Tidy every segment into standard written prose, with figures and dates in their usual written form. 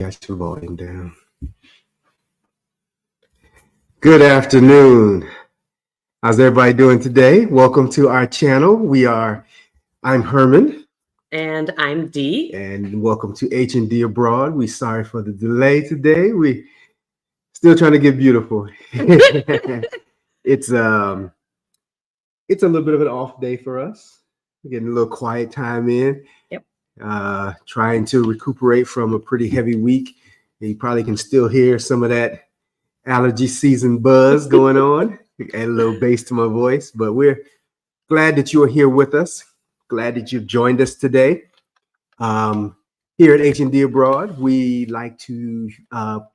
Got your volume down. Good afternoon. How's everybody doing today? Welcome to our channel. I'm Herman. And I'm Dee. And welcome to H&D Abroad. We're sorry for the delay today. We still trying to get beautiful. It's a little bit of an off day for us. We're getting a little quiet time in. Yep. Trying to recuperate from a pretty heavy week. You probably can still hear some of that allergy season buzz going on. Add a little bass to my voice, but we're glad that you are here with us. Glad that you've joined us today. Here at H&D Abroad, we like to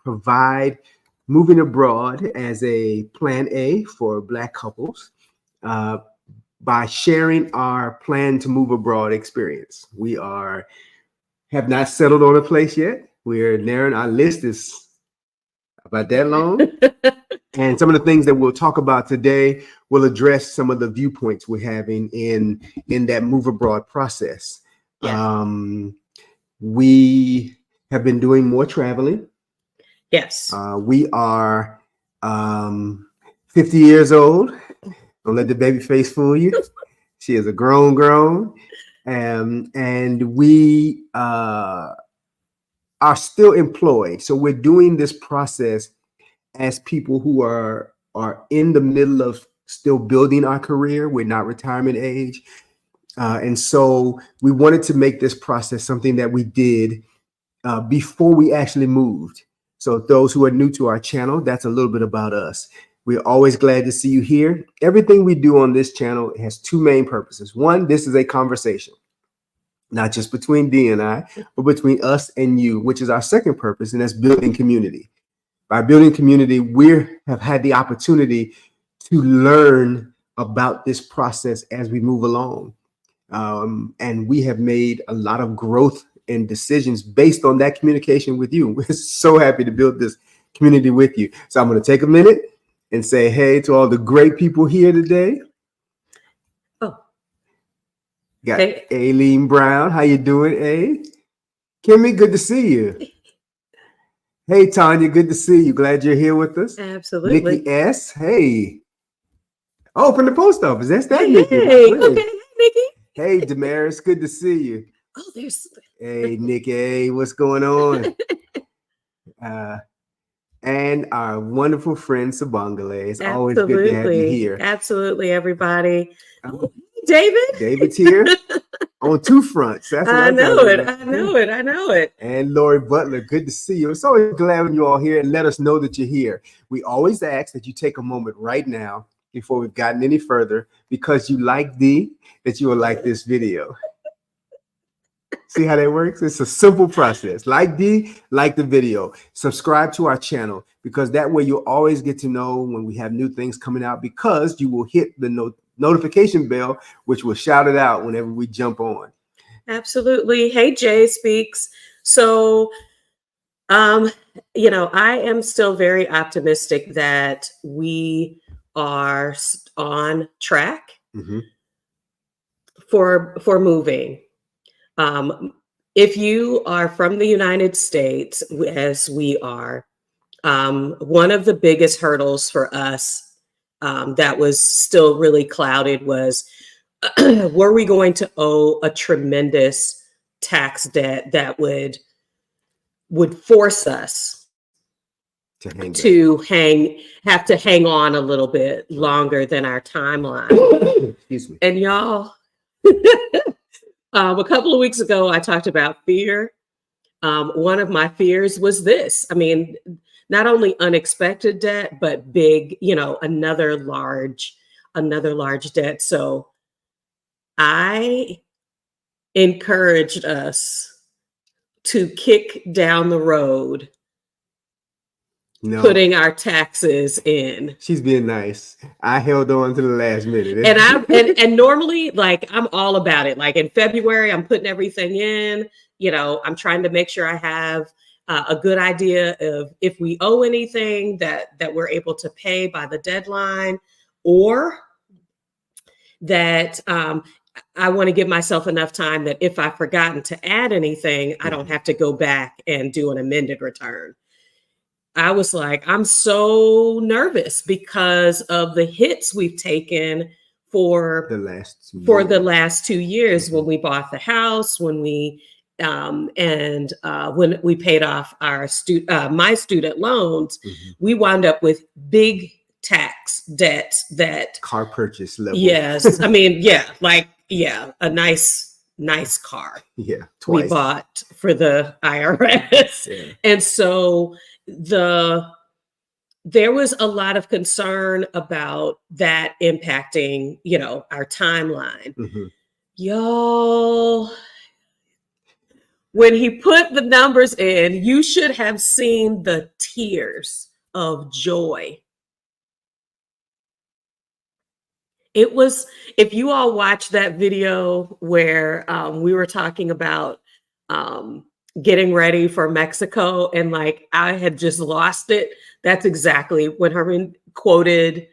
provide moving abroad as a plan A for Black couples by sharing our plan to move abroad experience. We have not settled on a place yet. We're narrowing our list is about that long. And some of the things that we'll talk about today will address some of the viewpoints we're having in that move abroad process. Yes. We have been doing more traveling. Yes. We are 50 years old. Don't let the baby face fool you. She is a grown. And we are still employed. So we're doing this process as people who are in the middle of still building our career. We're not retirement age. And so we wanted to make this process something that we did before we actually moved. So those who are new to our channel, that's a little bit about us. We're always glad to see you here. Everything we do on this channel has two main purposes. One, this is a conversation, not just between Dee and I, but between us and you, which is our second purpose, and that's building community. By building community, we have had the opportunity to learn about this process as we move along. And we have made a lot of growth and decisions based on that communication with you. We're so happy to build this community with you. So I'm going to take a minute and say hey to all the great people here today. Oh. Got hey. Aileen Brown. How you doing, A? Kimmy, good to see you. Hey, Tanya, good to see you. Glad you're here with us. Absolutely. Nikki S. Hey. Oh, from the post office. That's that, hey, Nikki. Hey, okay. Hey, Nikki. Hey, Damaris, good to see you. Oh, there's... Hey, Nikki. Hey, what's going on? And our wonderful friend, Sabangale. It's always good to have you here. Absolutely, everybody. Oh, David. David's here. On two fronts. That's what I know it. And Lori Butler, good to see you. I'm so glad when you're all here, and let us know that you're here. We always ask that you take a moment right now before we've gotten any further, because you like Dee, that you will like this video. See how that works? It's a simple process. Like Dee, like the video. Subscribe to our channel, because that way you'll always get to know when we have new things coming out, because you will hit the notification bell, which will shout it out whenever we jump on. Absolutely. Hey, Jay Speaks. So, I am still very optimistic that we are on track for moving. If you are from the United States, as we are, one of the biggest hurdles for us that was still really clouded was, were we going to owe a tremendous tax debt that would force us to have to hang on a little bit longer than our timeline? Excuse me. And y'all, a couple of weeks ago, I talked about fear. One of my fears was this. I mean, not only unexpected debt, but big, another large debt. So I encouraged us to kick down the road, putting our taxes in. She's being nice. I held on to the last minute. And normally, like, I'm all about it. Like in February, I'm putting everything in. I'm trying to make sure I have a good idea of if we owe anything that we're able to pay by the deadline, or that I want to give myself enough time that if I've forgotten to add anything, I don't have to go back and do an amended return. I was like, I'm so nervous because of the hits we've taken for the last 2 years when we bought the house, when we when we paid off our my student loans, we wound up with big tax debts that car purchase level. Yes, I mean, a nice car. Yeah, twice. We bought for the IRS, yeah. And so there was a lot of concern about that impacting, our timeline. Y'all, when he put the numbers in, you should have seen the tears of joy. It was, if you all watched that video where we were talking about getting ready for Mexico and like I had just lost it, that's exactly when Herman quoted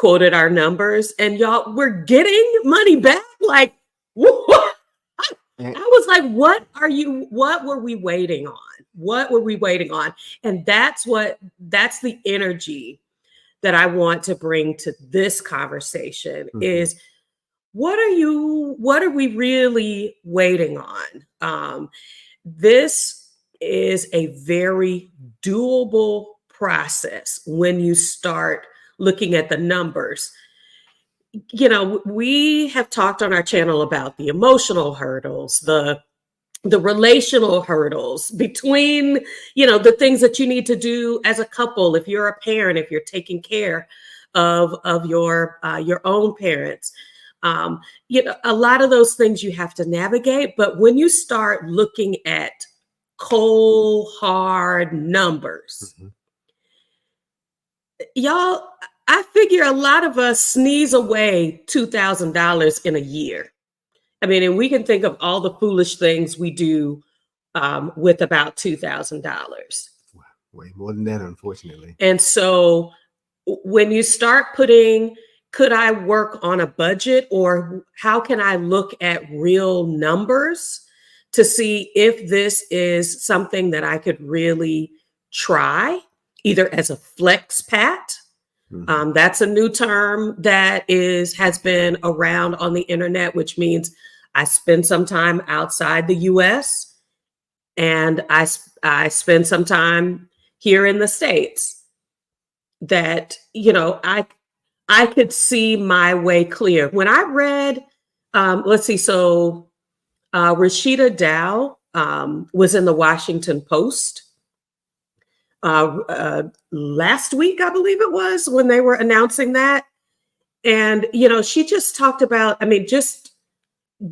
our numbers, and y'all, we're getting money back. Like, what? I was like, what were we waiting on? What were we waiting on? And that's the energy that I want to bring to this conversation is what are we really waiting on? This is a very doable process when you start looking at the numbers. We have talked on our channel about the emotional hurdles, the relational hurdles between, the things that you need to do as a couple, if you're a parent, if you're taking care of your own parents. A lot of those things you have to navigate. But when you start looking at cold, hard numbers, y'all, I figure a lot of us sneeze away $2,000 in a year. I mean, and we can think of all the foolish things we do with about $2,000. Way more than that, unfortunately. And so when you start putting, could I work on a budget, or how can I look at real numbers to see if this is something that I could really try, either as a flex pat. That's a new term that has been around on the internet, which means I spend some time outside the US and I spend some time here in the States, that, I could see my way clear. When I read, Rashida Dow was in the Washington Post last week, I believe it was, when they were announcing that. And, she just talked about, just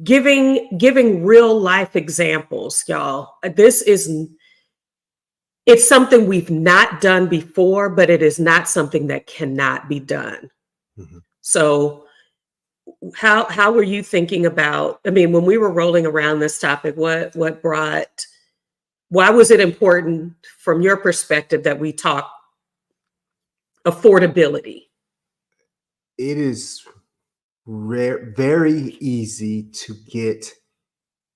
giving real life examples, y'all. It's something we've not done before, but it is not something that cannot be done. So how were you thinking about, when we were rolling around this topic, why was it important from your perspective that we talk affordability? It is very easy to get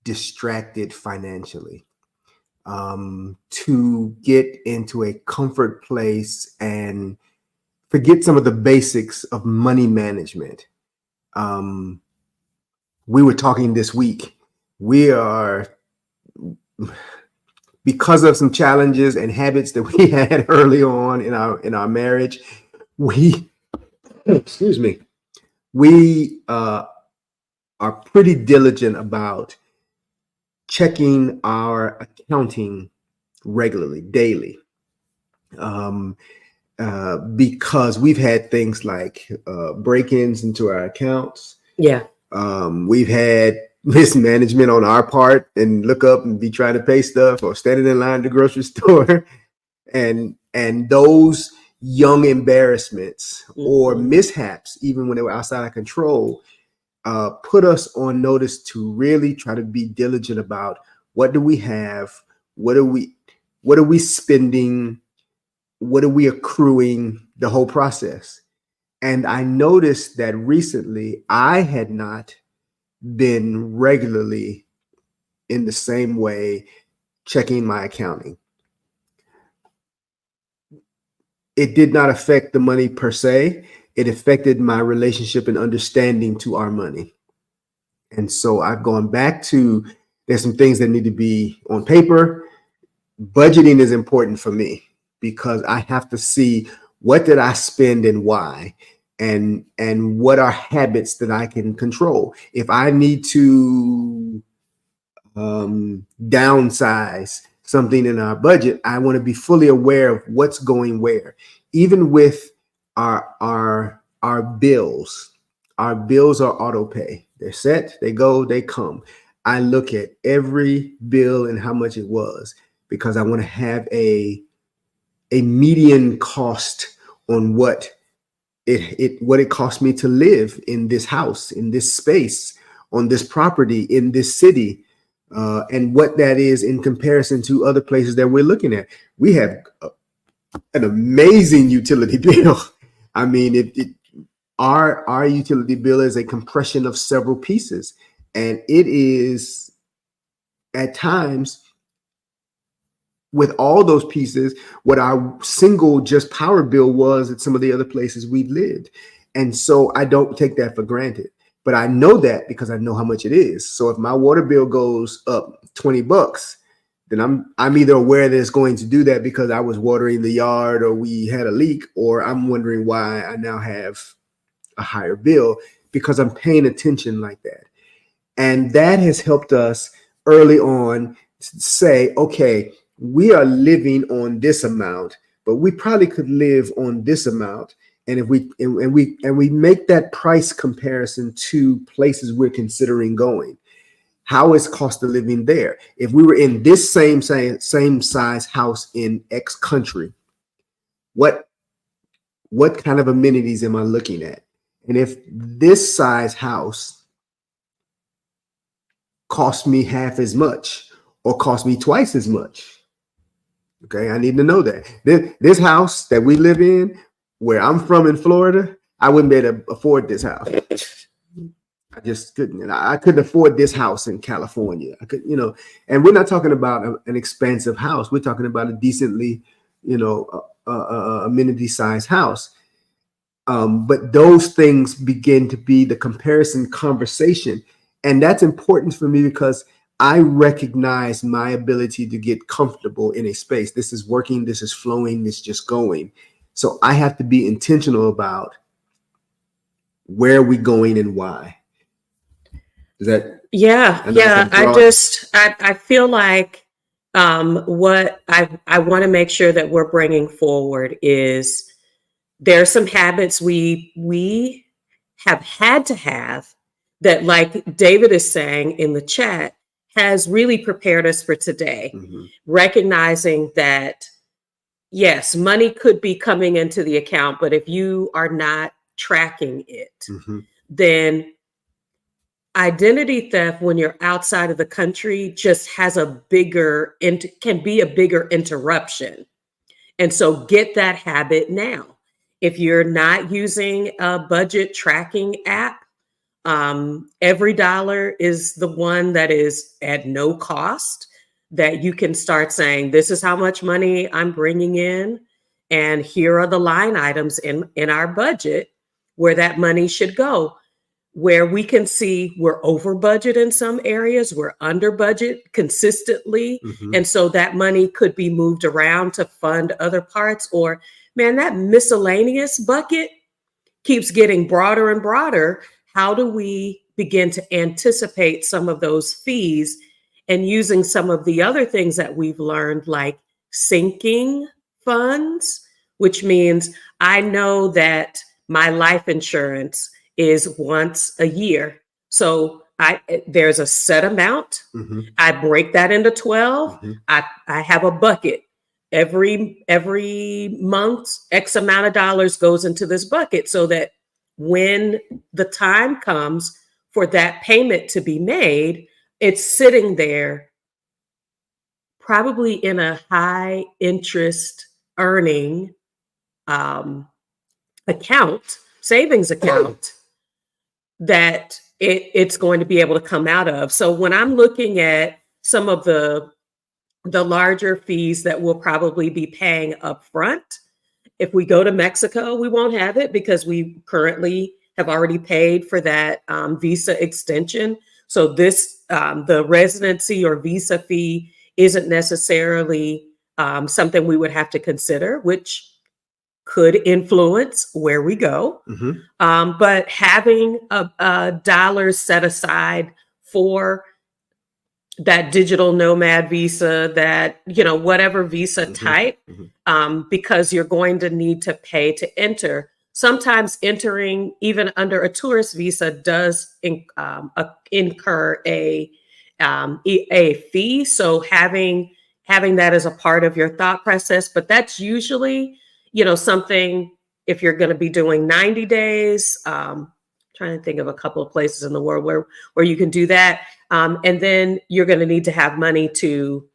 distracted financially, to get into a comfort place and forget some of the basics of money management. We were talking this week. We are, because of some challenges and habits that we had early on in our marriage, we are pretty diligent about checking our accounting regularly, daily, because we've had things like break-ins into our accounts. Yeah. We've had mismanagement on our part and look up and be trying to pay stuff, or standing in line at the grocery store, and those young embarrassments or mishaps, even when they were outside of control, put us on notice to really try to be diligent about what do we have, what are we spending, what are we accruing, the whole process. And I noticed that recently I had not been regularly in the same way, checking my accounting. It did not affect the money per se. It affected my relationship and understanding to our money. And so I've gone back to, there's some things that need to be on paper. Budgeting is important for me because I have to see what did I spend and why, and what are habits that I can control. If I need to downsize something in our budget, I want to be fully aware of what's going where. Even with our bills, our bills are auto pay. They're set, they go, they come. I look at every bill and how much it was because I want to have a median cost on what it cost me to live in this house, in this space, on this property, in this city, and what that is in comparison to other places that we're looking at. We have an amazing utility bill. I mean, our utility bill is a compression of several pieces, and it is at times, with all those pieces, what our single just power bill was at some of the other places we've lived. And so I don't take that for granted, but I know that because I know how much it is. So if my water bill goes up $20, then I'm either aware that it's going to do that because I was watering the yard or we had a leak, or I'm wondering why I now have a higher bill because I'm paying attention like that. And that has helped us early on to say, okay, we are living on this amount, but we probably could live on this amount. And if we make that price comparison to places we're considering going, how is cost of living there? If we were in this same size house in X country, what kind of amenities am I looking at? And if this size house cost me half as much or cost me twice as much, okay, I need to know that. This house that we live in, where I'm from in Florida, I wouldn't be able to afford this house. I just couldn't. I couldn't afford this house in California. I could, and we're not talking about an expensive house. We're talking about a decently, amenity-sized house. But those things begin to be the comparison conversation. And that's important for me because I recognize my ability to get comfortable in a space. This is working, this is flowing, this is just going. So I have to be intentional about where are we going and why. Is that? Yeah. I feel like what I want to make sure that we're bringing forward is there are some habits we have had to have that, like David is saying in the chat, has really prepared us for today. Mm-hmm. Recognizing that, yes, money could be coming into the account, but if you are not tracking it, mm-hmm. then identity theft when you're outside of the country just has can be a bigger interruption. And so get that habit now. If you're not using a budget tracking app, every dollar is the one that is at no cost that you can start saying, this is how much money I'm bringing in. And here are the line items in our budget where that money should go, where we can see we're over budget in some areas, we're under budget consistently. Mm-hmm. And so that money could be moved around to fund other parts, or man, that miscellaneous bucket keeps getting broader and broader. How do we begin to anticipate some of those fees and using some of the other things that we've learned, like sinking funds, which means I know that my life insurance is once a year. So there's a set amount. Mm-hmm. I break that into 12. Mm-hmm. I have a bucket. Every month, X amount of dollars goes into this bucket so that when the time comes for that payment to be made, it's sitting there probably in a high interest earning account, savings account, that it's going to be able to come out of. So when I'm looking at some of the larger fees that we'll probably be paying up front, if we go to Mexico, we won't have it because we currently have already paid for that visa extension. So this, the residency or visa fee isn't necessarily something we would have to consider, which could influence where we go. But having a dollars set aside for that digital nomad visa, that, you know, whatever visa type, because you're going to need to pay to enter. Sometimes entering even under a tourist visa does incur a fee. So having that as a part of your thought process, but that's usually, you know, something if you're going to be doing 90 days. Trying to think of a couple of places in the world where you can do that. And then you're going to need to have money to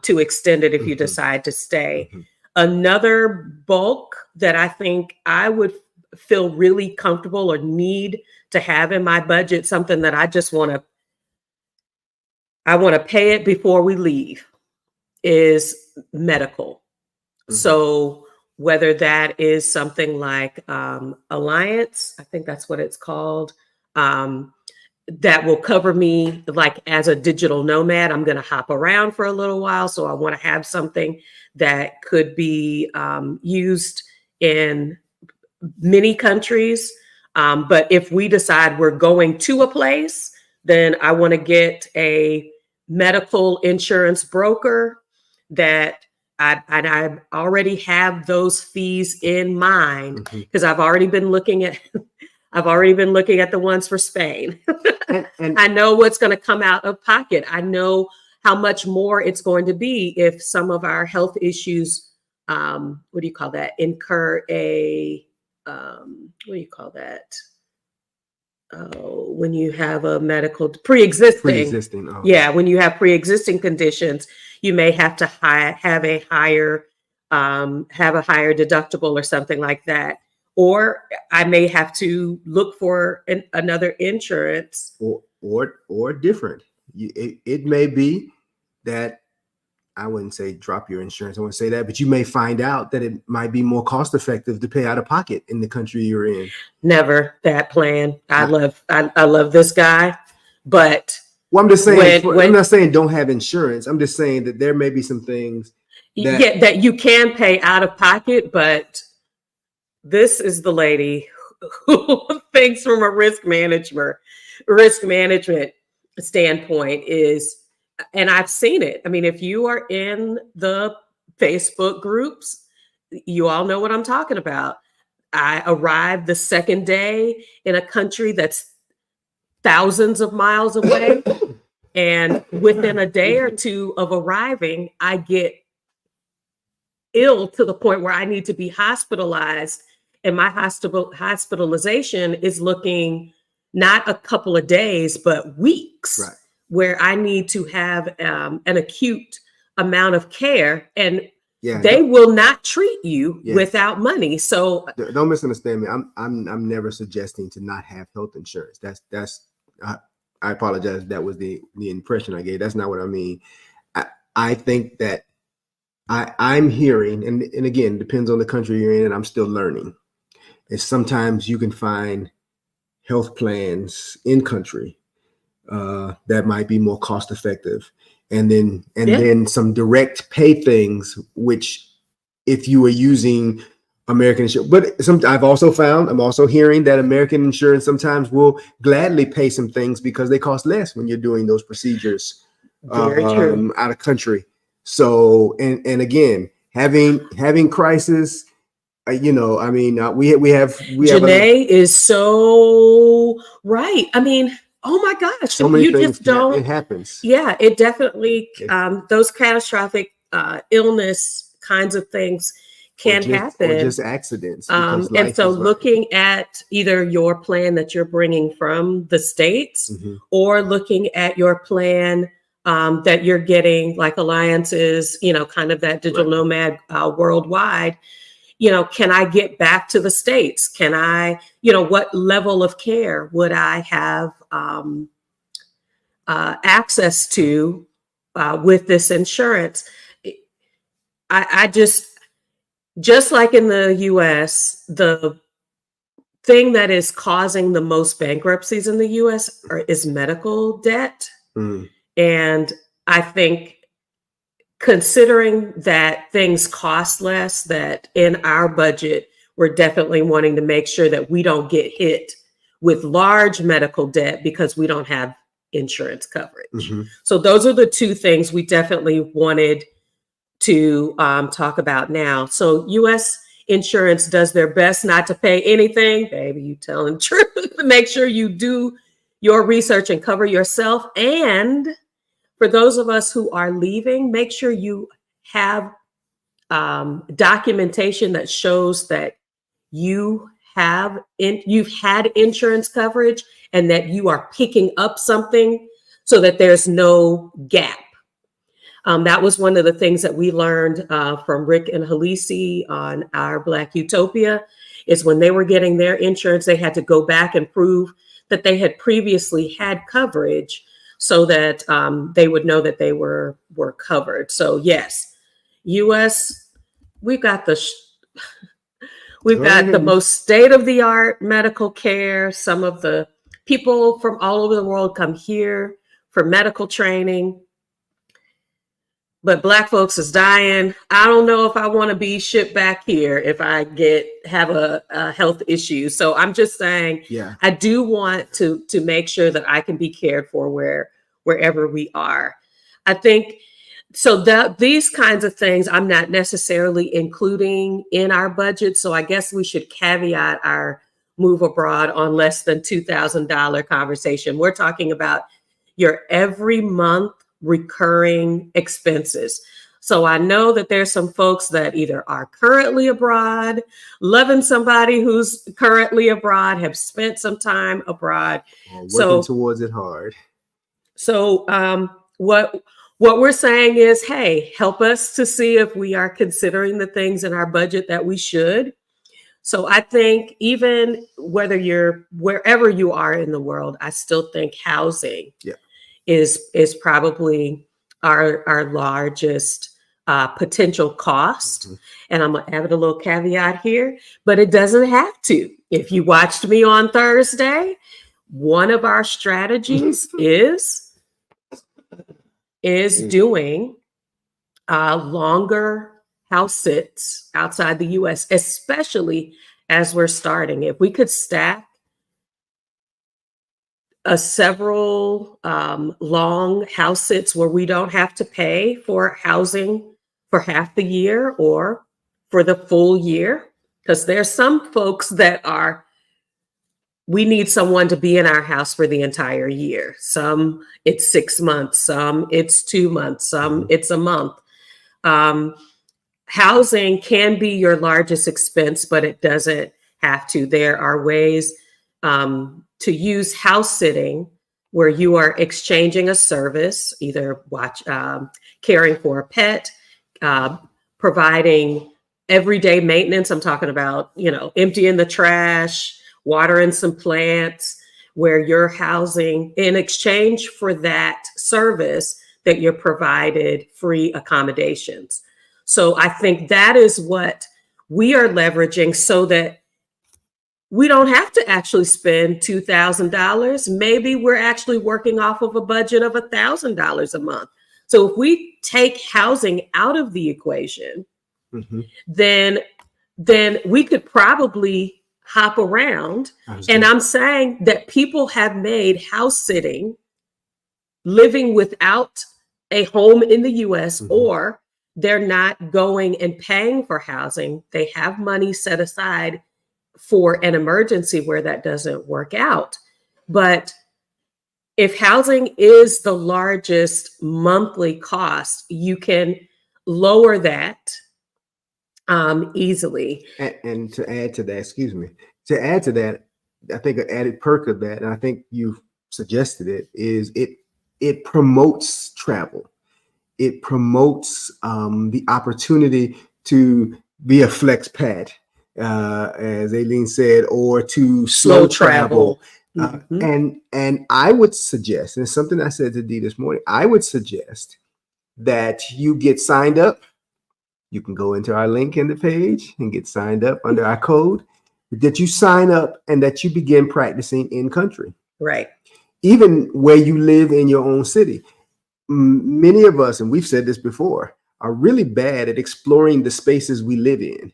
extend it if you decide to stay. Another bulk that I think I would feel really comfortable or need to have in my budget, something that I just want to pay it before we leave, is medical. So whether that is something like Alliance, I think that's what it's called, that will cover me, like as a digital nomad. I'm going to hop around for a little while. So I want to have something that could be used in many countries. But if we decide we're going to a place, then I want to get a medical insurance broker that I already have those fees in mind, because I've already been looking at the ones for Spain. and I know what's going to come out of pocket. I know how much more it's going to be if some of our health issues, what do you call that? Incur a, what do you call that? Oh, when you have a medical pre-existing. Oh. Yeah, when you have pre-existing conditions, you may have to have a higher deductible or something like that. Or I may have to look for another insurance. Or different. It may be that, I wouldn't say drop your insurance, I wouldn't say that, but you may find out that it might be more cost effective to pay out of pocket in the country you're in. Never that plan. I love this guy, but well, I'm just saying, I'm not saying don't have insurance. I'm just saying that there may be some things that you can pay out of pocket, but this is the lady who thinks from a risk management standpoint is, and I've seen it. I mean, if you are in the Facebook groups, you all know what I'm talking about. I arrived the second day in a country that's thousands of miles away. And within a day or two of arriving, I get ill to the point where I need to be hospitalized. And my hospitalization is looking not a couple of days, but weeks, right, where I need to have an acute amount of care. And they will not treat you without money. So don't misunderstand me. I'm never suggesting to not have health insurance. I apologize. That was the impression I gave. That's not what I mean. I think that I'm hearing, and again, depends on the country you're in, and I'm still learning. And sometimes you can find health plans in country that might be more cost effective. And then some direct pay things, which if you are using American insurance, but I'm also hearing that American insurance sometimes will gladly pay some things because they cost less when you're doing those procedures out of country. So, and again, having crisis, we have Janae is so right. I mean, oh my gosh, so many things it happens. Yeah, it definitely, those catastrophic illness kinds of things can happen. Or just accidents. And so looking at either your plan that you're bringing from the States, or looking at your plan that you're getting, like Alliances, kind of that digital nomad worldwide, can I get back to the States? Can I, what level of care would I have access to with this insurance? I just like in the US, the thing that is causing the most bankruptcies in the US is medical debt. Mm. And I think considering that things cost less, that in our budget, we're definitely wanting to make sure that we don't get hit with large medical debt because we don't have insurance coverage. Mm-hmm. So those are the two things we definitely wanted to talk about now. So US insurance does their best not to pay anything. Baby, you telling the truth. Make sure you do your research and cover yourself. And for those of us who are leaving, make sure you have documentation that shows that you've had insurance coverage and that you are picking up something so that there's no gap. That was one of the things that we learned from Rick and Halisi on our Black Utopia, is when they were getting their insurance, they had to go back and prove that they had previously had coverage so that they would know that they were covered. So yes, US, we've got the most state-of-the-art medical care. Some of the people from all over the world come here for medical training. But Black folks is dying. I don't know if I want to be shipped back here if I have a health issue. So I'm just saying, yeah, I do want to make sure that I can be cared for wherever we are. I think so that these kinds of things I'm not necessarily including in our budget. So I guess we should caveat our move abroad on less than $2,000 conversation. We're talking about your every month recurring expenses. So I know that there's some folks that either are currently abroad, loving somebody who's currently abroad, have spent some time abroad. Working towards it hard. So what we're saying is, hey, help us to see if we are considering the things in our budget that we should. So I think even whether you're wherever you are in the world, I still think housing is probably our largest potential cost. Mm-hmm. And I'm gonna add a little caveat here, but it doesn't have to. If you watched me on Thursday, one of our strategies is doing longer house sits outside the US, especially as we're starting. If we could stack several long house sits where we don't have to pay for housing for half the year or for the full year, because there's some folks that we need someone to be in our house for the entire year. Some it's 6 months, some it's 2 months, some it's a month. Housing can be your largest expense, but it doesn't have to. There are ways to use house sitting where you are exchanging a service, either caring for a pet, providing everyday maintenance. I'm talking about, emptying the trash, watering some plants, where you're housing in exchange for that service that you're provided free accommodations. So I think that is what we are leveraging so that we don't have to actually spend $2,000. Maybe we're actually working off of a budget of $1,000 a month. So if we take housing out of the equation, then we could probably hop around. And I'm saying that people have made house sitting, living without a home in the US, or they're not going and paying for housing. They have money set aside for an emergency where that doesn't work out. But if housing is the largest monthly cost, you can lower that easily. And to add to that, I think an added perk of that, and I think you suggested it, is it promotes travel. It promotes the opportunity to be a flex pad, as Aileen said, or to Slow slow travel. travel. And I would suggest, and it's something I said to Dee this morning, I would suggest that you get signed up. You can go into our link in the page and get signed up under our code, that you sign up and that you begin practicing in country, Right. even where you live in your own city. Many of us, and we've said this before, are really bad at exploring the spaces we live in.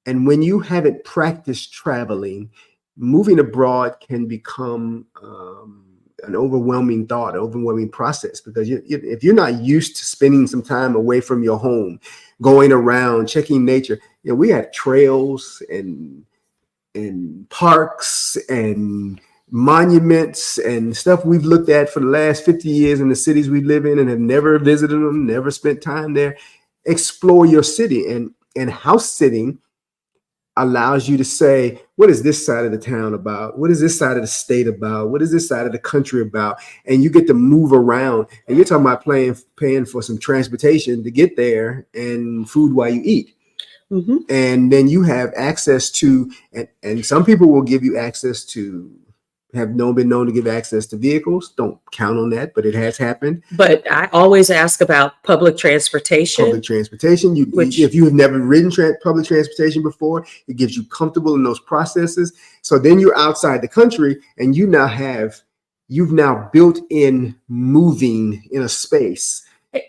And when you haven't practiced traveling, moving abroad can become an overwhelming thought, overwhelming process, because if you're not used to spending some time away from your home, going around, checking nature, we have trails and parks and monuments and stuff we've looked at for the last 50 years in the cities we live in and have never visited them, never spent time there. Explore your city, and house sitting allows you to say, what is this side of the town about? What is this side of the state about? What is this side of the country about? And you get to move around, and you're talking about paying for some transportation to get there and food while you eat. And then you have access to, and some people will give you access to, been known to give access to vehicles. Don't count on that, but it has happened. But I always ask about public transportation. Public transportation. If you have never ridden public transportation before, it gives you comfortable in those processes. So then you're outside the country, and you've now built in moving in a space.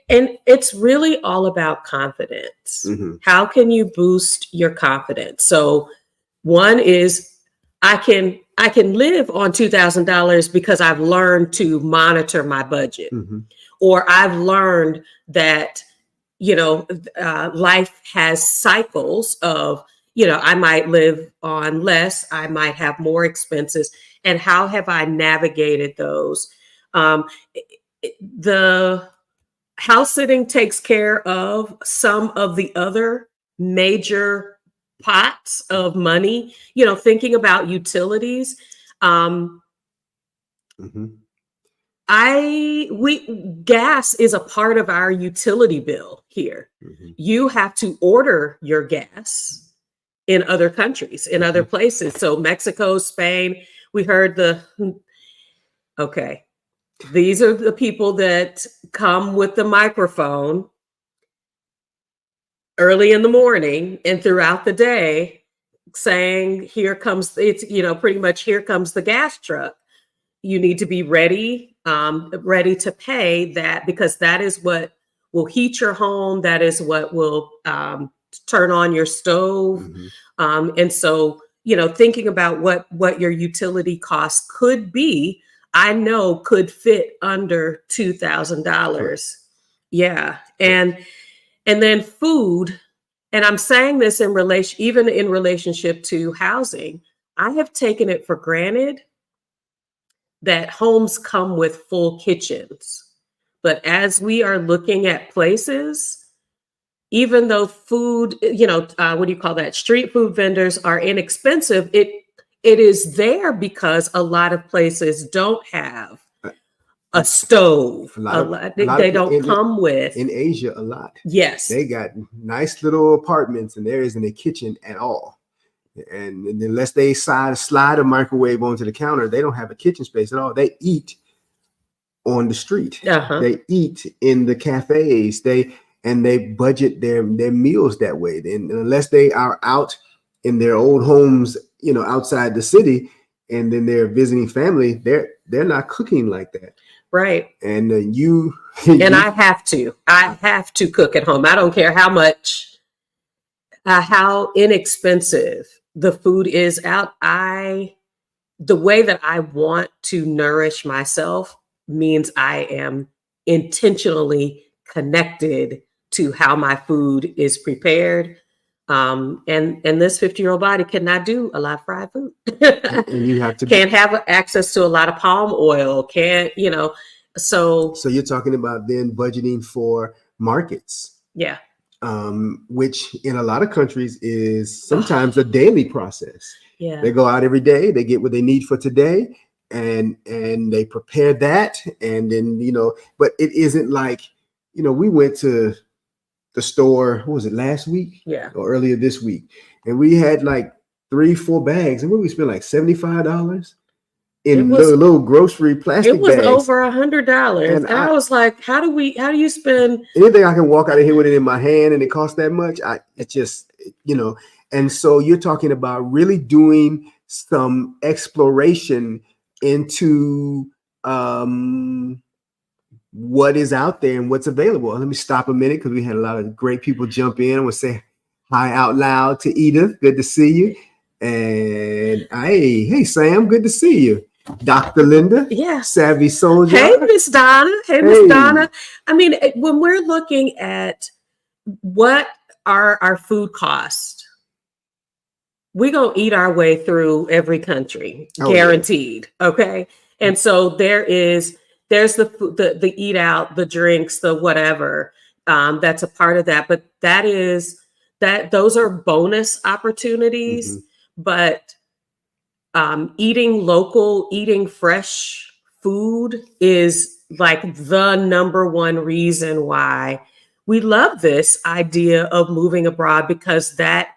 And it's really all about confidence. How can you boost your confidence? So one is I can live on $2,000 because I've learned to monitor my budget, or I've learned that, life has cycles of, I might live on less, I might have more expenses, and how have I navigated those? The house sitting takes care of some of the other major pots of money, thinking about utilities. Gas is a part of our utility bill here. You have to order your gas in other countries, in other places. So Mexico, Spain, we heard okay. These are the people that come with the microphone early in the morning and throughout the day saying, here comes the gas truck. You need to be ready to pay that, because that is what will heat your home. That is what will turn on your stove. And so, thinking about what your utility costs could be, I know could fit under $2,000. Yeah. And then food, and I'm saying this even in relationship to housing, I have taken it for granted that homes come with full kitchens. But as we are looking at places, even though food, what do you call that? Street food vendors are inexpensive. It is there because a lot of places don't have a stove. They don't come with. In Asia, a lot. Yes. They got nice little apartments, and there isn't a kitchen at all. And unless they slide a microwave onto the counter, they don't have a kitchen space at all. They eat on the street. They eat in the cafes. They budget their meals that way. And unless they are out in their old homes, outside the city, and then they're visiting family, they're not cooking like that. Right. And I have to cook at home. I don't care how inexpensive the food is out. The way that I want to nourish myself means I am intentionally connected to how my food is prepared. And this 50-year-old body cannot do a lot of fried food. And you have to can't have access to a lot of palm oil. So you're talking about then budgeting for markets. Yeah. Which in a lot of countries is sometimes a daily process. Yeah. They go out every day, they get what they need for today, and they prepare that, and then but it isn't like we went to the store. What was it, last week? Yeah. Or earlier this week, and we had like 3-4 bags, and we spent like $75 in little grocery plastic it was bags. Over $100, and I was like, how do you spend anything I can walk out of here with it in my hand and it costs that much? It just, you know. And so you're talking about really doing some exploration into what is out there and what's available. Let me stop a minute because we had a lot of great people jump in. We'll say hi out loud to Edith. Good to see you. And hey Sam, good to see you. Dr. Linda, yeah, Savvy Soldier. Hey, Miss Donna. Hey, Miss Donna. I mean, when we're looking at what are our food costs, we're gonna eat our way through every country, guaranteed. Yeah. Okay, and so there's the eat out, the drinks, the whatever. That's a part of that, but those are bonus opportunities. Mm-hmm. But eating local, eating fresh food is like the number one reason why we love this idea of moving abroad, because that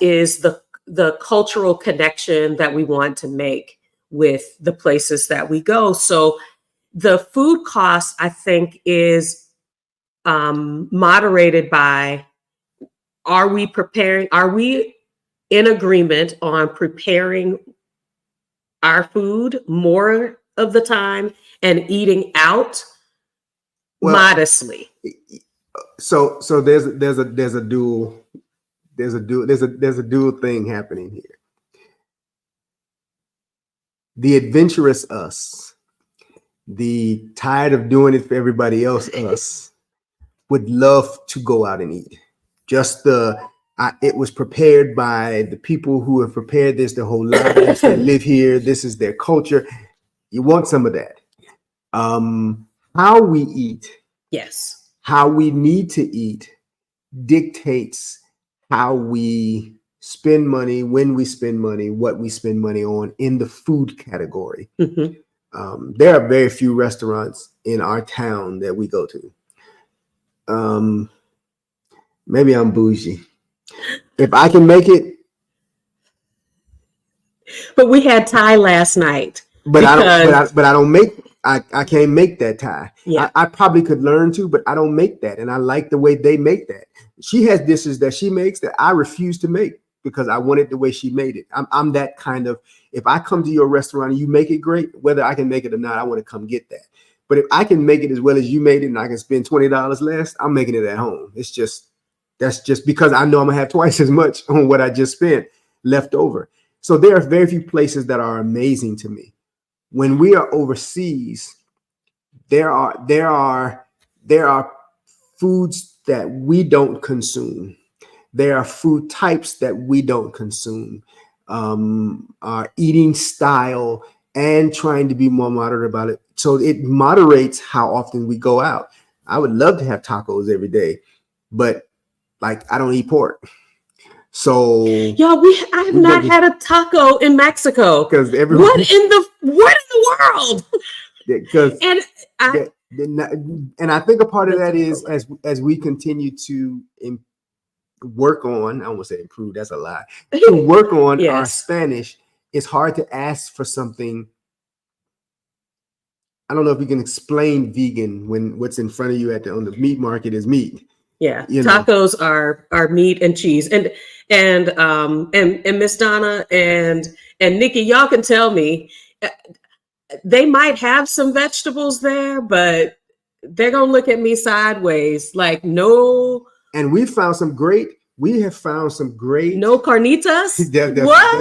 is the cultural connection that we want to make with the places that we go. So the food cost, I think, is moderated by, are we in agreement on preparing our food more of the time and eating out modestly? So there's a dual thing happening here. The adventurous us, the tired of doing it for everybody else us, would love to go out and eat. Just it was prepared by the people who have prepared this their whole lives. They live here. This is their culture. You want some of that. How we eat, yes, how we need to eat, dictates how we spend money, when we spend money, what we spend money on in the food category. Mm-hmm. There are very few restaurants in our town that we go to. Maybe I'm bougie. If I can make it. But we had Thai last night. But I can't make that Thai. Yeah. I probably could learn to, but I don't make that. And I like the way they make that. She has dishes that she makes that I refuse to make because I want it the way she made it. I'm that kind of, if I come to your restaurant and you make it great, whether I can make it or not, I want to come get that. But if I can make it as well as you made it and I can spend $20 less, I'm making it at home. That's just because I know I'm gonna have twice as much on what I just spent left over. So there are very few places that are amazing to me. When we are overseas, there are foods that we don't consume. There are food types that we don't consume. Our eating style and trying to be more moderate about it. So it moderates how often we go out. I would love to have tacos every day, but like, I don't eat pork. So y'all, I have not had a taco in Mexico. Because what in the world? Because and I think a part of that is as we continue to work on, I don't want to say improve, that's a lie. To work on our Spanish, it's hard to ask for something. I don't know if you can explain vegan when what's in front of you on the meat market is meat. Yeah, tacos are meat and cheese, and Miss Donna and Nikki, y'all can tell me, they might have some vegetables there, but they're gonna look at me sideways, like no. And we have found some great. No carnitas. That's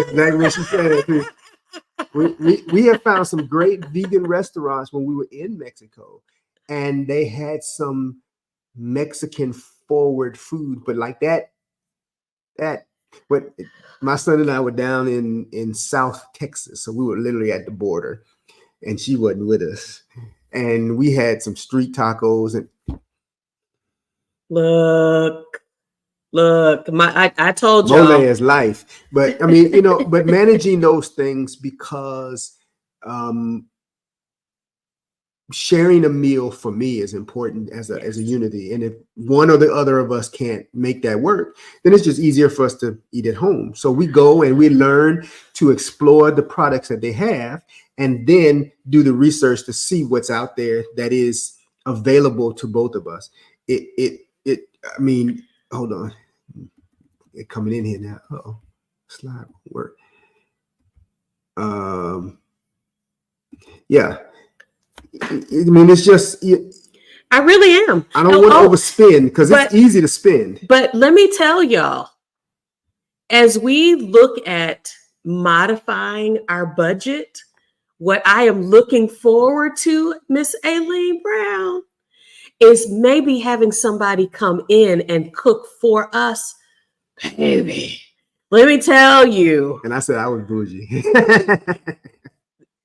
exactly what she said. we have found some great vegan restaurants when we were in Mexico, and they had some Mexican forward food, but like that. But my son and I were down in South Texas, so we were literally at the border, and she wasn't with us, and we had some street tacos. And look, I told you, mole is life. But I mean, but managing those things, because sharing a meal for me is important as a unity. And if one or the other of us can't make that work, then it's just easier for us to eat at home. So we go and we learn to explore the products that they have, and then do the research to see what's out there that is available to both of us. I mean, hold on. It coming in here now. Uh-oh. Slide won't work. Yeah. I mean, it's just. I really am. I don't want to overspend, because it's easy to spend. But let me tell y'all, as we look at modifying our budget, what I am looking forward to, Miss Aileen Brown, is maybe having somebody come in and cook for us. Baby, let me tell you. And I said I was bougie.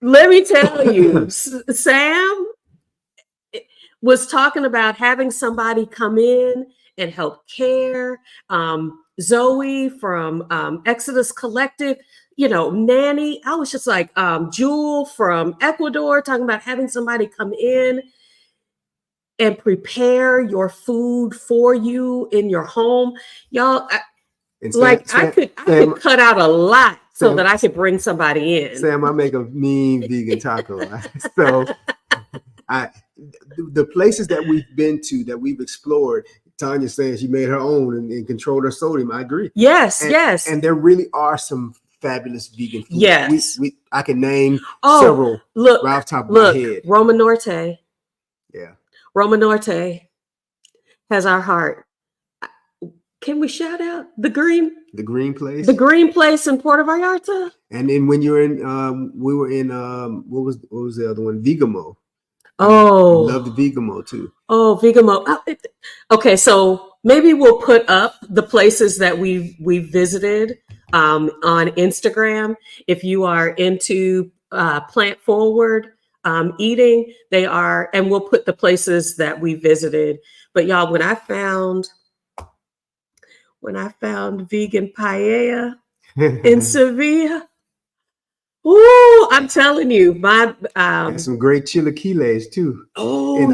Let me tell you, Sam was talking about having somebody come in and help care. Zoe from Exodus Collective, Nanny. I was just like, Jewel from Ecuador, talking about having somebody come in and prepare your food for you in your home. Y'all, I could cut out a lot so that I could bring somebody in. Sam, I make a mean vegan taco. So the places that we've been to, that we've explored, Tanya saying she made her own and controlled her sodium. I agree. Yes, yes. And there really are some fabulous vegan foods. Yes. I can name several right off the top of my head. Roma Norte. Yeah. Roma Norte has our heart. Can we shout out the green place? The green place in Puerto Vallarta. And then when you're in, we were in what was the other one? Vigamo. Oh, I love the Vigamo too. Oh, Vigamo. Okay, so maybe we'll put up the places that we visited on Instagram. If you are into plant forward eating, they are, and we'll put the places that we visited. But y'all, when I found vegan paella in Sevilla, ooh, I'm telling you, and some great chilaquiles too. Oh, in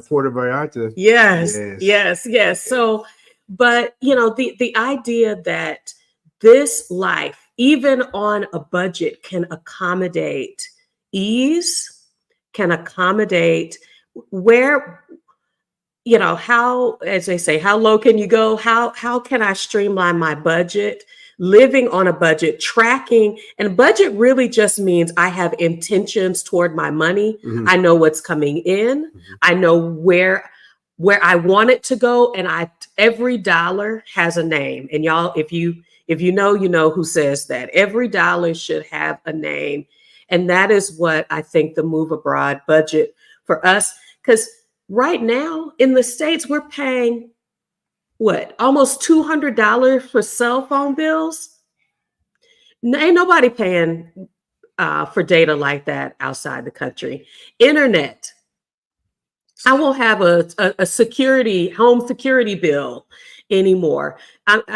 Puerto Vallarta. Yes. So, but the idea that this life, even on a budget, can accommodate ease, can accommodate where, how, as they say, how low can you go? How can I streamline my budget? Living on a budget, tracking, and budget really just means I have intentions toward my money. Mm-hmm. I know what's coming in. Mm-hmm. I know where I want it to go, and every dollar has a name. And y'all, if you know who says that. Every dollar should have a name, and that is what I think the Move Abroad budget for us. Because right now in the States, we're paying almost $200 for cell phone bills? Ain't nobody paying for data like that outside the country. Internet. I won't have a home security bill anymore.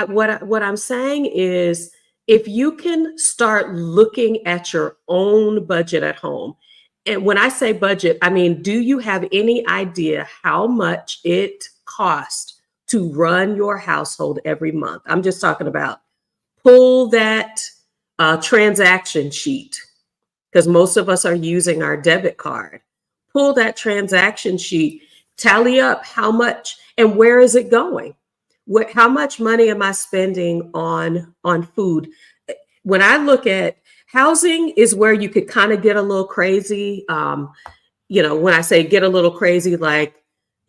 What I'm saying is, if you can start looking at your own budget at home, and when I say budget, I mean, do you have any idea how much it costs to run your household every month? I'm just talking about pull that transaction sheet, because most of us are using our debit card. Pull that transaction sheet, tally up how much and where is it going? How much money am I spending on food? When I look at housing, is where you could kind of get a little crazy. When I say get a little crazy, like,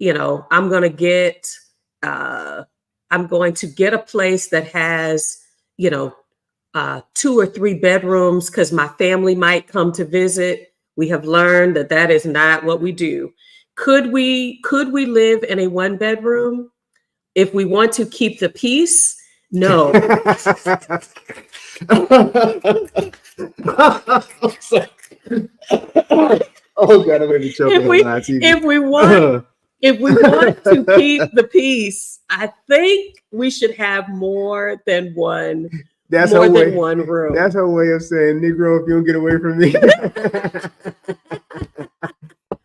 I'm going to get a place that has, 2 or 3 bedrooms because my family might come to visit. We have learned that is not what we do. Could we live in a 1-bedroom if we want to keep the peace? No. Oh God, I'm gonna choke. If we want to keep the peace, I think we should have more than one. One room. That's her way of saying, Negro, if you don't get away from me.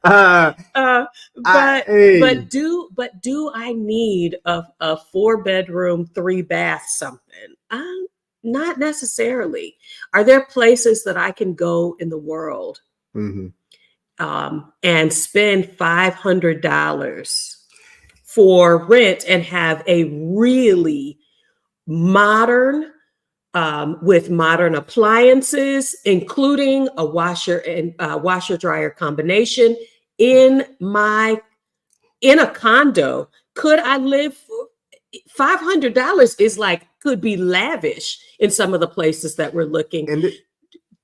Uh, Uh, I, but hey, do I need a 4 bedroom, 3 bath something? Not necessarily. Are there places that I can go in the world mhm. and spend $500 for rent and have a really modern, with modern appliances, including a washer and washer dryer combination in my in a condo? Could I live for $500? Is like could be lavish in some of the places that we're looking. And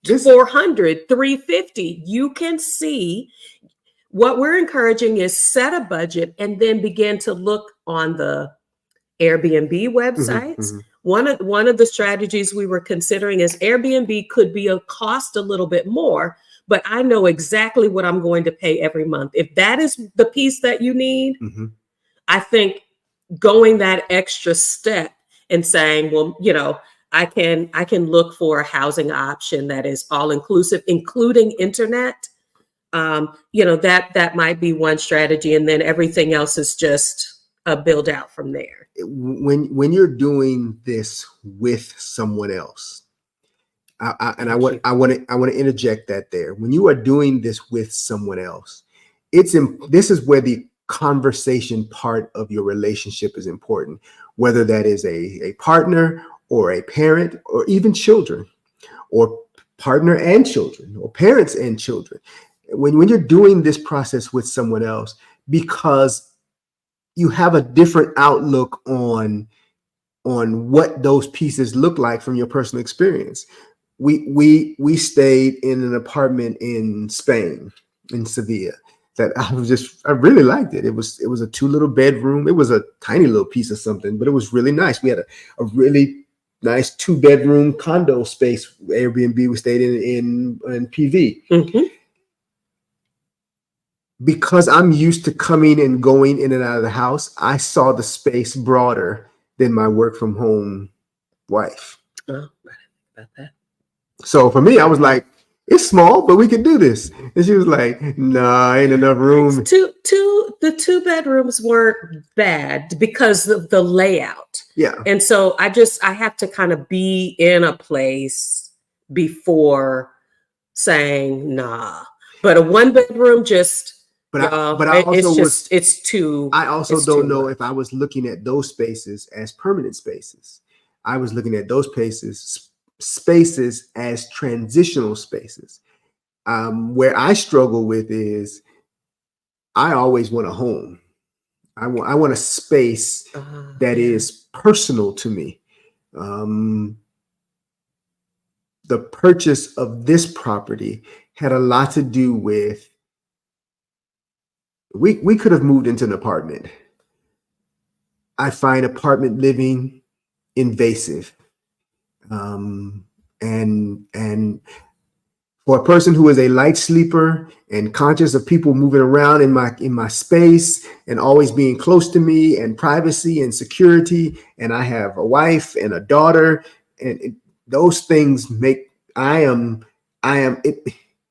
this, 400, 350. You can see what we're encouraging is set a budget and then begin to look on the Airbnb mhm, websites. mhm. One of the strategies we were considering is Airbnb could be a cost a little bit more, but I know exactly what I'm going to pay every month. If that is the piece that you need, Mhm. I think going that extra step and saying, well, I can look for a housing option that is all inclusive, including internet. That might be one strategy, and then everything else is just a build out from there. When you're doing this with someone else, and I Thank want you. I want to I want to interject that there. When you are doing this with someone else, this is where the conversation part of your relationship is important, whether that is a partner or a parent or even children, or partner and children, or parents and children. When you're doing this process with someone else, because you have a different outlook on what those pieces look like from your personal experience. We stayed in an apartment in Spain, in Sevilla, that I really liked it. It was a 2 little bedroom. It was a tiny little piece of something, but it was really nice. We had a really nice 2 bedroom condo space Airbnb we stayed in PV. Mhm. Because I'm used to coming and going in and out of the house, I saw the space broader than my work from home wife. Oh, right about that. So for me, I was like, it's small, but we could do this. And she was like, nah, ain't enough room. The 2 bedrooms weren't bad because of the layout. Yeah. And so I have to kind of be in a place before saying nah. But a 1 bedroom, just But I it's also just was it's I also too don't know much. if I was looking at those spaces as permanent spaces. I was looking at those spaces as transitional spaces. Where I struggle with is I always want a home. I want a space that Yeah. is personal to me. Um, the purchase of this property had a lot to do with we could have moved into an apartment. I find apartment living invasive, um, and for a person who is a light sleeper and conscious of people moving around in my space and always being close to me and privacy and security, and I have a wife and a daughter, and those things make I am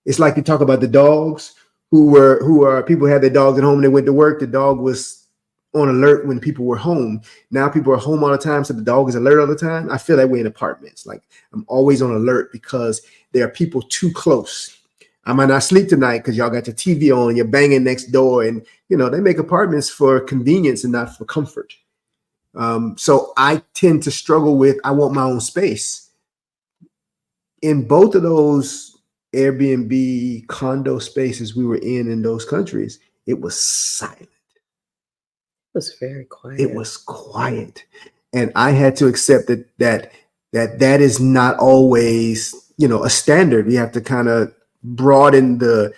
it's like you talk about the dogs who are people had their dogs at home and they went to work. The dog was on alert when people were home. Now people are home all the time, so the dog is alert all the time. I feel that way in apartments. Like I'm always on alert because there are people too close. I might not sleep tonight because y'all got your TV on, you're banging next door, and they make apartments for convenience and not for comfort. So I tend to struggle with I want my own space. In both of those Airbnb condo spaces we were in those countries, it was silent. It was very It quiet. was quiet, and I had to accept that is not always a standard. You have to kind of broaden the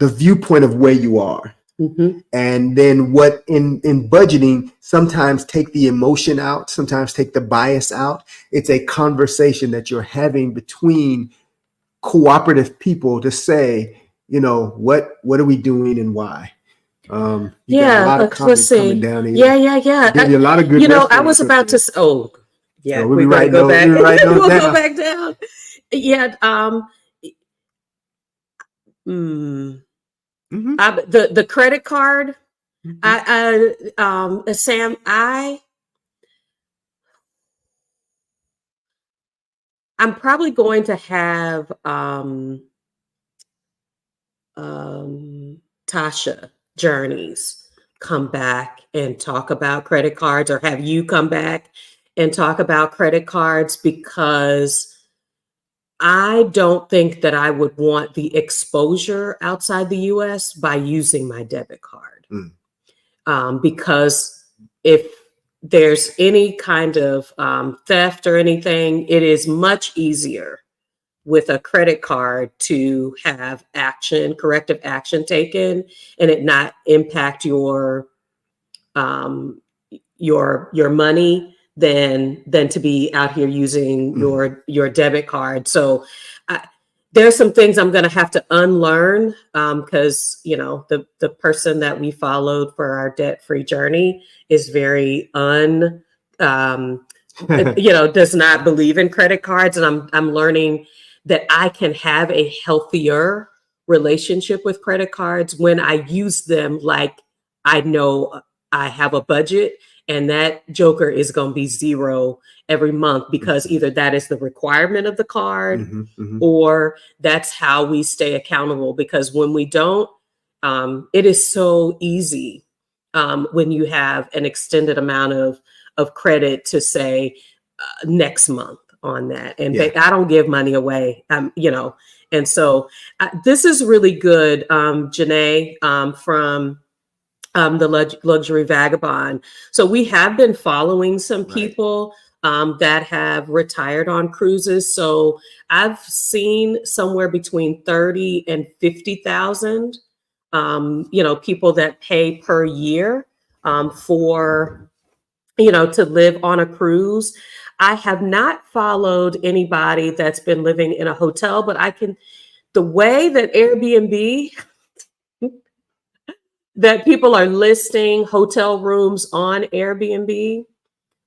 viewpoint of where you are. Mm-hmm. And then what in budgeting, sometimes take the emotion out, sometimes take the bias out. It's a conversation that you're having between cooperative people to say, what are we doing and why. You got a Yeah, lot of let's comments coming see. down here. Yeah, yeah, yeah. Give you a lot of good I was restaurants up about to. there. Oh, So yeah, we'll be we're gonna writing go those. back. We'll be writing those We'll go down. back down. Yeah. Hmm. Mhm. The credit card, Mhm. Sam, I'm probably going to have um, Tasha Journeys come back and talk about credit cards, or have you come back and talk about credit cards, because I don't think that I would want the exposure outside the US by using my debit card. Mm. Because if there's any kind of theft or anything, it is much easier with a credit card to have corrective action taken, and it not impact um, your money than to be out here using Mhm. your debit card. So I, there's some things I'm going to have to unlearn, because the person that we followed for our debt-free journey is very um, does not believe in credit cards, and I'm learning that I can have a healthier relationship with credit cards when I use them like I know I have a budget, and that joker is going to be zero every month, because Mhm. either that is the requirement of the card, Mhm. Mhm. or that's how we stay accountable. Because when we don't, it is so easy, when you have an extended amount of credit, to say next month on that, and Yeah. I don't give money away, and so this is really good, Janae, from the Luxury Vagabond. So we have been following some Right. people that have retired on cruises. So I've seen somewhere between 30 and 50,000, people that pay per year for, to live on a cruise. I have not followed anybody that's been living in a hotel, but the way that Airbnb, that people are listing hotel rooms on Airbnb,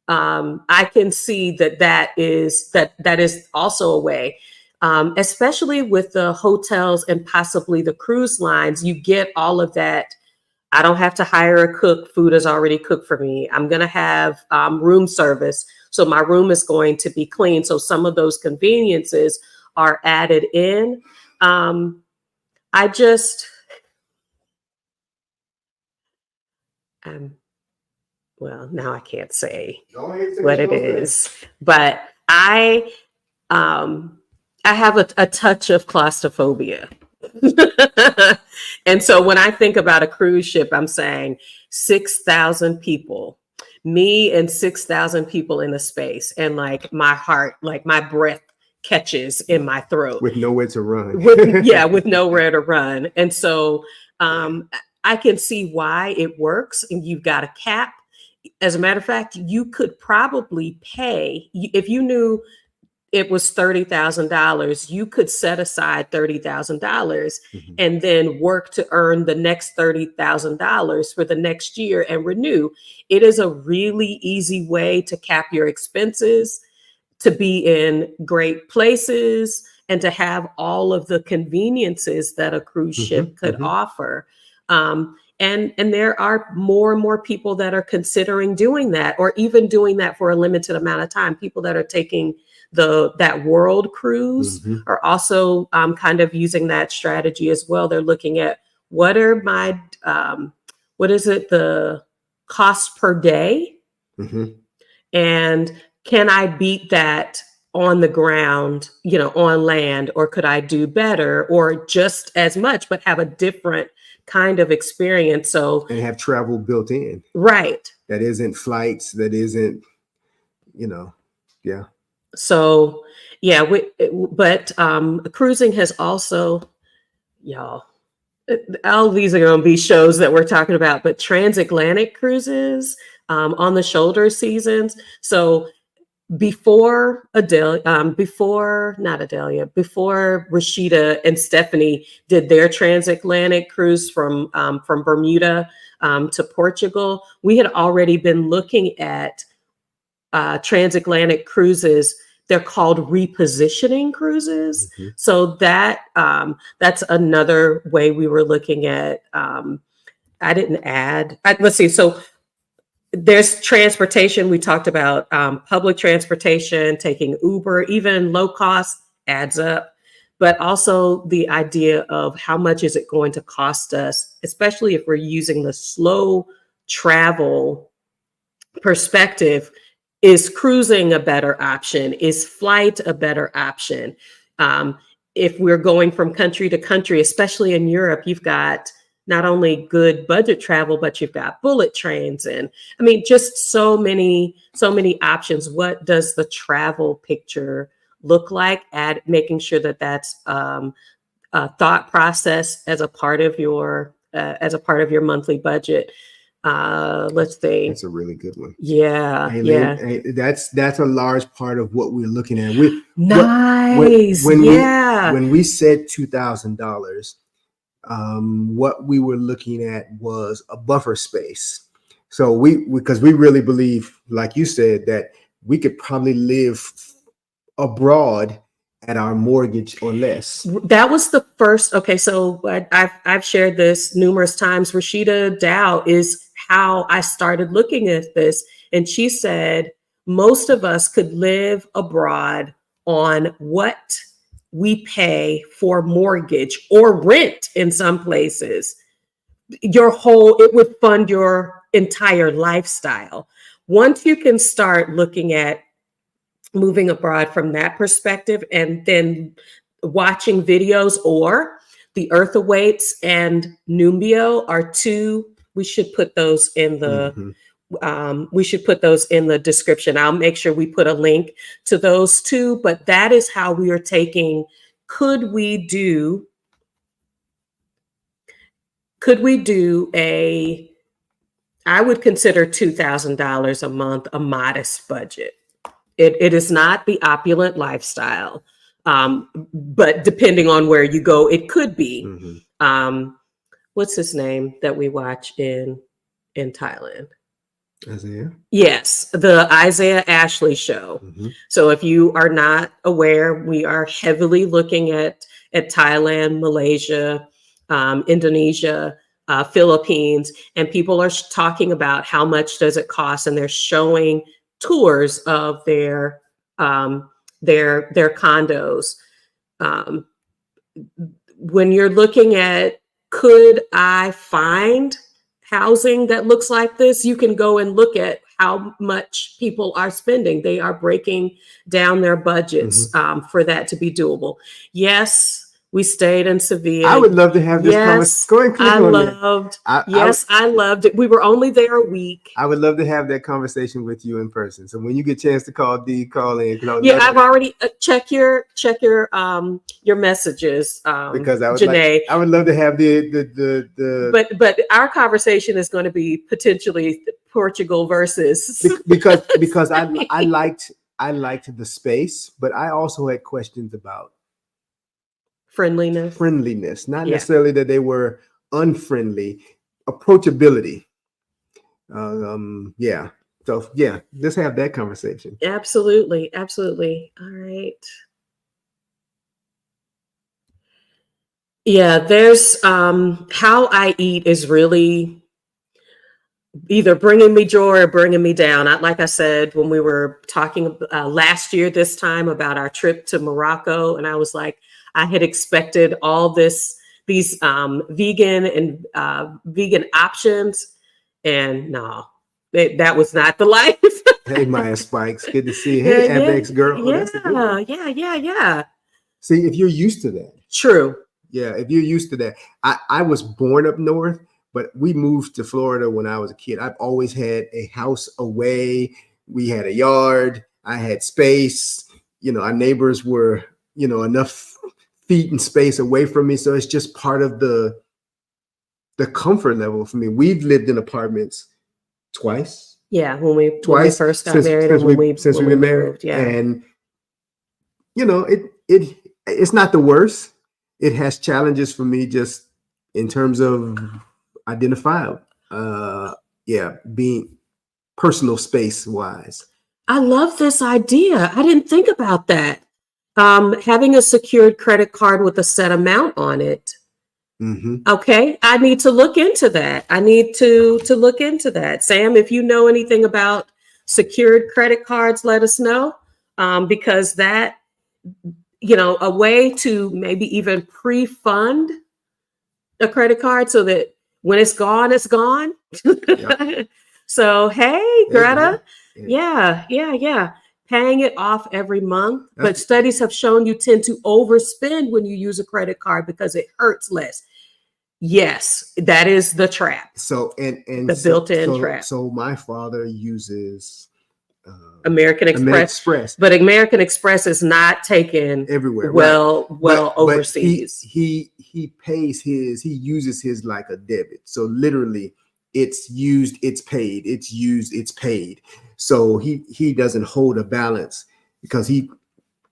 I can see that is also a way, especially with the hotels and possibly the cruise lines. You get all of that. I don't have to hire a cook. Food is already cooked for me. I'm going to have room service. So my room is going to be clean. So some of those conveniences are added in. Um, I just, um, well, now I can't say Go ahead, say what what you're it gonna say. is, but um, I have a touch of claustrophobia. And so when I think about a cruise ship, I'm saying 6,000 people, me and 6,000 people in the space. And like my heart, like my breath catches in my throat With nowhere to run. with nowhere to run. And so Yeah. I can see why it works. And you've got a cap. As a matter of fact, you could probably pay, if you knew it was $30,000, you could set aside $30,000 Mhm. and then work to earn the next $30,000 for the next year and renew. It is a really easy way to cap your expenses, to be in great places, and to have all of the conveniences that a cruise Mhm. ship could Mhm. offer. And there are more and more people that are considering doing that, or even doing that for a limited amount of time. People that are taking that world cruise Mhm. are also kind of using that strategy as well. They're looking at, what are my what is it, the cost per day, Mhm. and can I beat that on the ground, on land, or could I do better, or just as much, but have a different kind of experience? So, And have travel built in. right. That isn't flights. That isn't, you know, yeah. So, yeah, but cruising has also, y'all, all these are going to be shows that we're talking about, but transatlantic cruises, on the shoulder seasons. So before before Rashida and Stephanie did their transatlantic cruise from Bermuda to Portugal, we had already been looking at transatlantic cruises they're called repositioning cruises. Mhm. So that's another way we were looking at. I didn't add. Let's see. So there's transportation. We talked about public transportation, taking Uber, even low cost adds up. But also the idea of how much is it going to cost us, especially if we're using the slow travel perspective. Is cruising a better option? Is flight a better option? Um, if we're going from country to country, especially in Europe, you've got not only good budget travel, but you've got bullet trains, and I mean, just so many options. What does the travel picture look like? Making sure that that's a thought process as a part of your monthly budget. Let's see. That's a really good one. Yeah, Aileen, yeah. that's a large part of what we're looking at. We Nice. when we said $2,000, what we were looking at was a buffer space. So because we really believe, like you said, that we could probably live abroad at our mortgage or less. That was the first. Okay, so I've shared this numerous times. Rashida Dow is how I started looking at this, and she said most of us could live abroad on what we pay for mortgage or rent in some places. It would fund your entire lifestyle. Once you can start looking at moving abroad from that perspective, and then watching videos, or the Earth Awaits and Numbeo are two. We should put those in the description. I'll make sure we put a link to those two, but that is how we are taking, could we do I would consider $2,000 a month a modest budget. It is not the opulent lifestyle, but depending on where you go, it could be. Mm-hmm. What's his name that we watch in Thailand? Isaiah? Yes, the Isaiah Ashley show. Mm-hmm. So if you are not aware, we are heavily looking at Thailand, Malaysia, Indonesia, Philippines, and people are talking about how much does it cost, and they're showing tours of their condos. When you're looking at, could I find housing that looks like this, you can go and look at how much people are spending. They are breaking down their budgets for that to be doable. Yes, we stayed in Sevilla. I would love to have this conversation. Go ahead and click on that. I loved it. We were only there a week. I would love to have that conversation with you in person. So when you get a chance to call D, call in. Yeah, I've already check your messages. Because Janae. I would love to have the. But our conversation is going to be potentially Portugal versus because I liked the space, but I also had questions about friendliness, not necessarily that they were unfriendly, approachability. So let's have that conversation. Absolutely. All right. Yeah, there's how I eat is really either bringing me joy or bringing me down. Like I said, when we were talking last year this time about our trip to Morocco, and I was like, I had expected all these vegan and vegan options, and no, that was not the life. Hey, Maya Spikes, good to see you. Hey, Abex girl. Yeah. See, if you're used to that. True. Yeah, if you're used to that. I was born up north, but we moved to Florida when I was a kid. I've always had a house away. We had a yard. I had space. Our neighbors were, enough feet and space away from me. So it's just part of the comfort level for me. We've lived in apartments twice. Yeah, when we first got married, since we've been married. Yeah, and it's not the worst. It has challenges for me just in terms of identifiable, being personal space wise. I love this idea. I didn't think about that. Having a secured credit card with a set amount on it. Hmm. Okay, I need to look into that. I need to look into that. Sam, if you know anything about secured credit cards, let us know. Because that, a way to maybe even pre-fund a credit card so that when it's gone, it's gone. Yeah. So, hey, There you go. Greta. Yeah. Paying it off every month. But That's studies have shown you tend to overspend when you use a credit card because it hurts less. Yes, that is the trap, so and the built-in trap. so my father uses American American Express, Express but American Express is not taken everywhere, right? well But overseas. he pays his, he uses his like a debit. So literally, it's used, it's paid, it's used, it's paid. So he doesn't hold a balance because he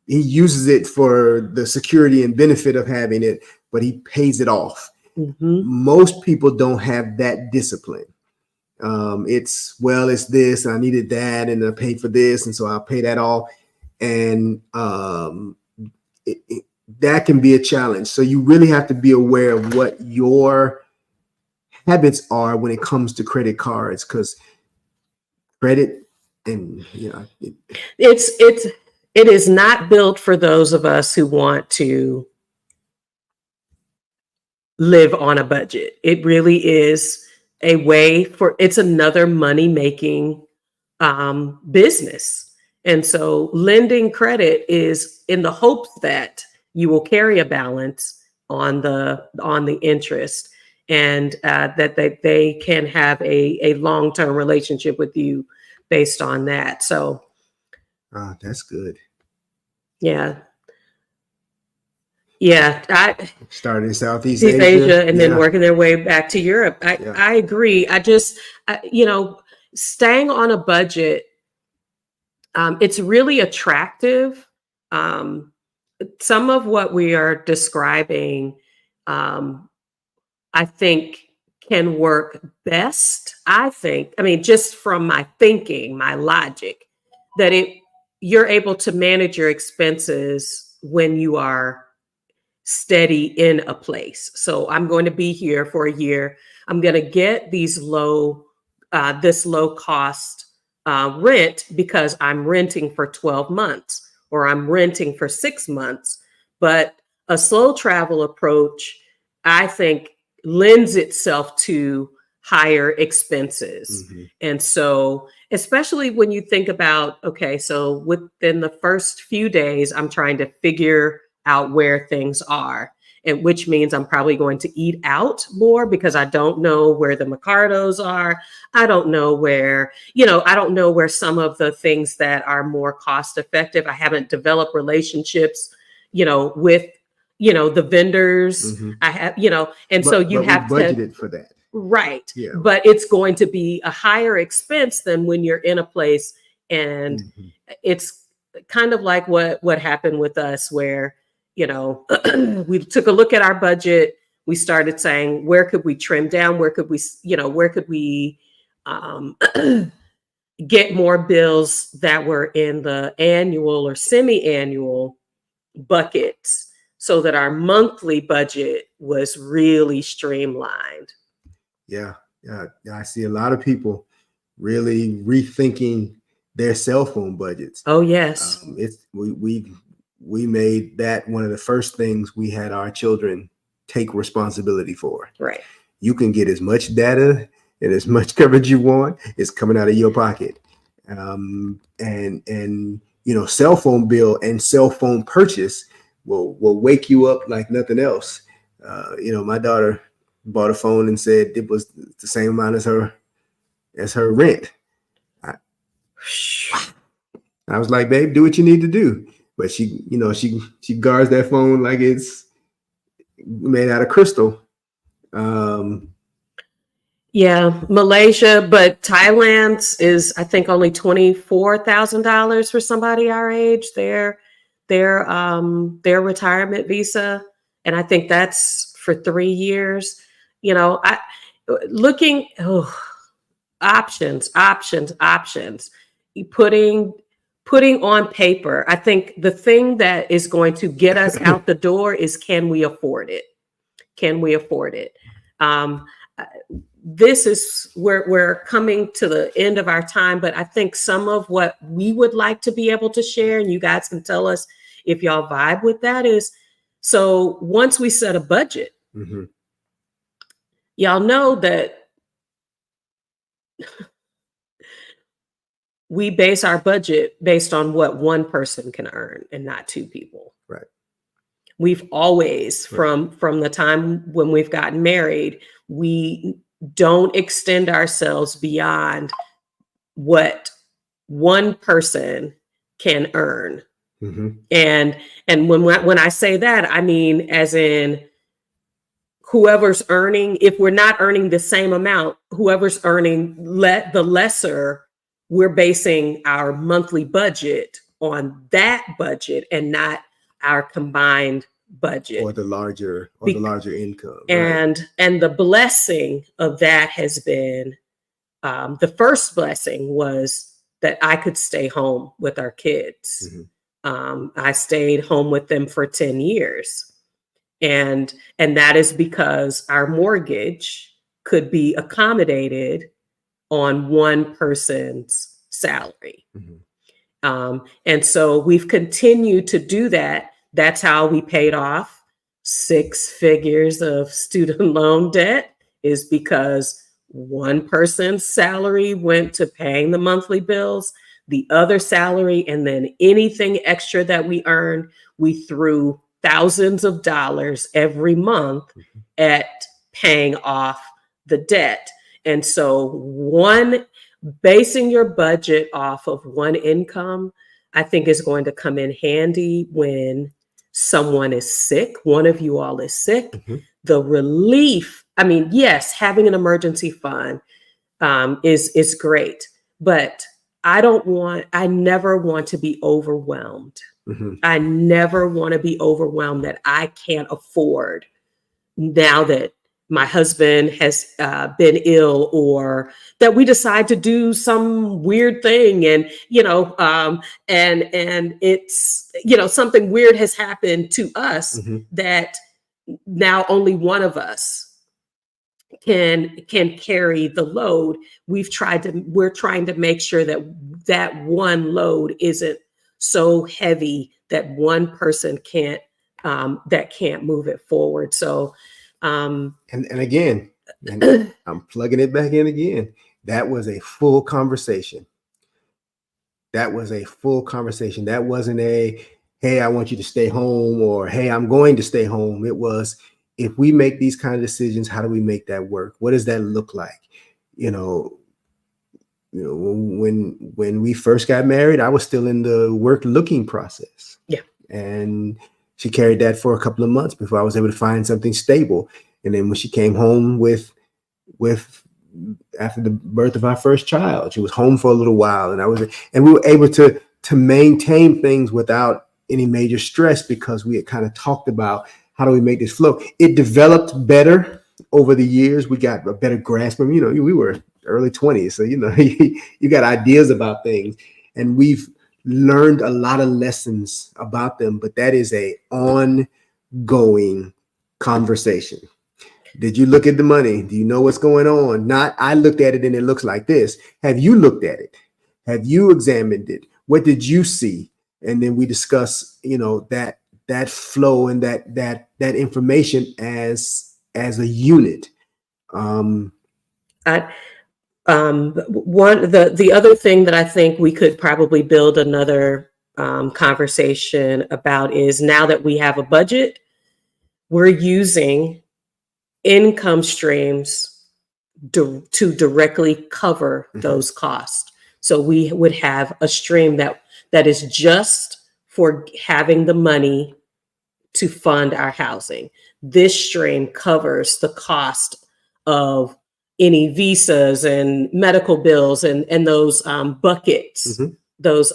uses it for the security and benefit of having it, but he pays it off. Mhm. Most people don't have that discipline. It's this, I needed that, and I paid for this, and so I'll pay that off. And that can be a challenge. So you really have to be aware of what your habits are when it comes to credit cards, because credit and It is not built for those of us who want to live on a budget. It really is a way for, it's another money making business. And so lending credit is in the hopes that you will carry a balance on the interest, and that they can have a long-term relationship with you based on that. So that's good. yeah. Yeah, Started in Southeast East Asia. Asia and then working their way back to Europe. Yeah. I agree. Staying on a budget, it's really attractive. Some of what we are describing, I think, can work best. Just from my thinking, my logic, that you're able to manage your expenses when you are steady in a place. So I'm going to be here for a year. I'm going to get this low cost rent because I'm renting for 12 months or I'm renting for 6 months. But a slow travel approach, I think, lends itself to higher expenses. Mm-hmm. And so, especially when you think about, okay, so within the first few days, I'm trying to figure out where things are, and which means I'm probably going to eat out more because I don't know where the Mercados are. I don't know where some of the things that are more cost effective. I haven't developed relationships, with, the vendors. Mm-hmm. I have, and so you have to budgeted for that. Right. Yeah. But it's going to be a higher expense than when you're in a place, and Mm-hmm. it's kind of like what happened with us, where, we took a look at our budget. We started saying, where could we trim down? Where could we get more bills that were in the annual or semi-annual buckets so that our monthly budget was really streamlined. Yeah. I see a lot of people really rethinking their cell phone budgets. Oh, yes. We made that one of the first things we had our children take responsibility for. Right. You can get as much data and as much coverage you want. It's coming out of your pocket. And cell phone bill and cell phone purchase will wake you up like nothing else. My daughter bought a phone and said it was the same amount as her rent. I was like, babe, do what you need to do. But she guards that phone like it's made out of crystal. Yeah, Malaysia, but Thailand's is, I think, only $24,000 for somebody our age. Their retirement visa, and I think that's for 3 years. Options. Putting putting on paper, I think the thing that is going to get us out the door is, can we afford it? Can we afford it? This is where we're coming to the end of our time, but I think some of what we would like to be able to share, and you guys can tell us if y'all vibe with that, is, so once we set a budget, y'all know that we base our budget based on what one person can earn and not two people. Right. We've always, from the time when we've gotten married, we don't extend ourselves beyond what one person can earn. And when I say that, I mean, as in whoever's earning, if we're not earning the same amount, whoever's earning the lesser, we're basing our monthly budget on that budget and not our combined budget, or the larger income. And the blessing of that has been, the first blessing was that I could stay home with our kids. I stayed home with them for 10 years. And that is because our mortgage could be accommodated on one person's salary. And so we've continued to do that. That's how we paid off 6 figures of student loan debt, is because one person's salary went to paying the monthly bills, the other salary, and then anything extra that we earned, we threw thousands of dollars every month at paying off the debt. And so basing your budget off of one income, I think, is going to come in handy when someone is sick, one of you all is sick. The relief, I mean, yes, having an emergency fund is great, but I never want to be overwhelmed. I never want to be overwhelmed that I can't afford, now that my husband has been ill, or that we decide to do some weird thing, and and it's, something weird has happened to us, that now only one of us can carry the load. We're trying to make sure that one load isn't so heavy that one person can't move it forward. So and again, and I'm plugging it back in again, that was a full conversation. That wasn't a, hey, I want you to stay home, or hey, I'm going to stay home. It was, if we make these kind of decisions, how do we make that work? What does that look like? When we first got married, I was still in the work looking process. And she carried that for a couple of months before I was able to find something stable. And then when she came home after the birth of our first child, she was home for a little while, and we were able to maintain things without any major stress, because we had kind of talked about, how do we make this flow? It developed better over the years. We got a better grasp of, we were early 20s. So, you got ideas about things, and we've learned a lot of lessons about them, but that is a ongoing conversation. Did you look at the money? Do you know what's going on? Not, I looked at it and it looks like this. Have you looked at it? Have you examined it? What did you see? And then we discuss, that flow and that information as a unit. The other thing that I think we could probably build another conversation about is, now that we have a budget, we're using income streams to directly cover those costs. So we would have a stream that is just for having the money to fund our housing. This stream covers the cost of any visas and medical bills and those buckets, those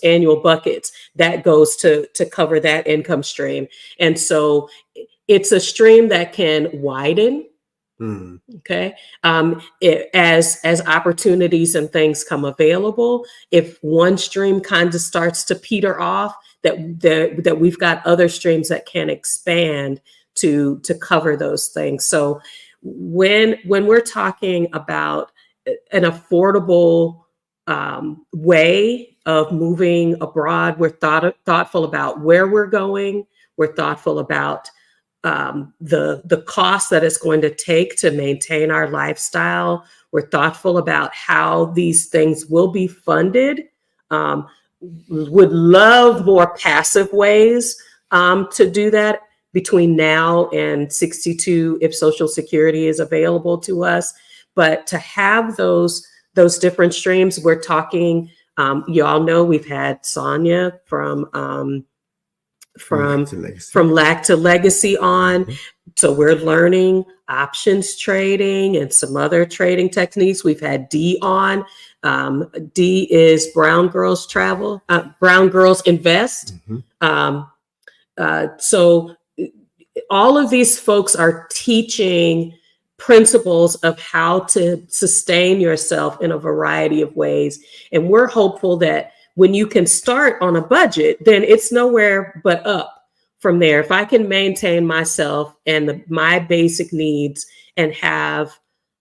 annual buckets that goes to cover that income stream. And so it's a stream that can widen Mm. Okay. As opportunities and things come available, if one stream kind of starts to peter off, that we've got other streams that can expand to cover those things. So when we're talking about an affordable way of moving abroad, we're thoughtful about where we're going. We're thoughtful about the cost that it's going to take to maintain our lifestyle. We're thoughtful about how these things will be funded. Would love more passive ways to do that between now and 62 if Social Security is available to us. But to have those different streams, we're talking, you all know we've had Sonia from Lack to Legacy on. So we're learning options trading and some other trading techniques. We've had Dee on. Dee is Brown Girls Invest. So all of these folks are teaching principles of how to sustain yourself in a variety of ways. And we're hopeful that when you can start on a budget, then it's nowhere but up from there. If I can maintain myself and my basic needs and have,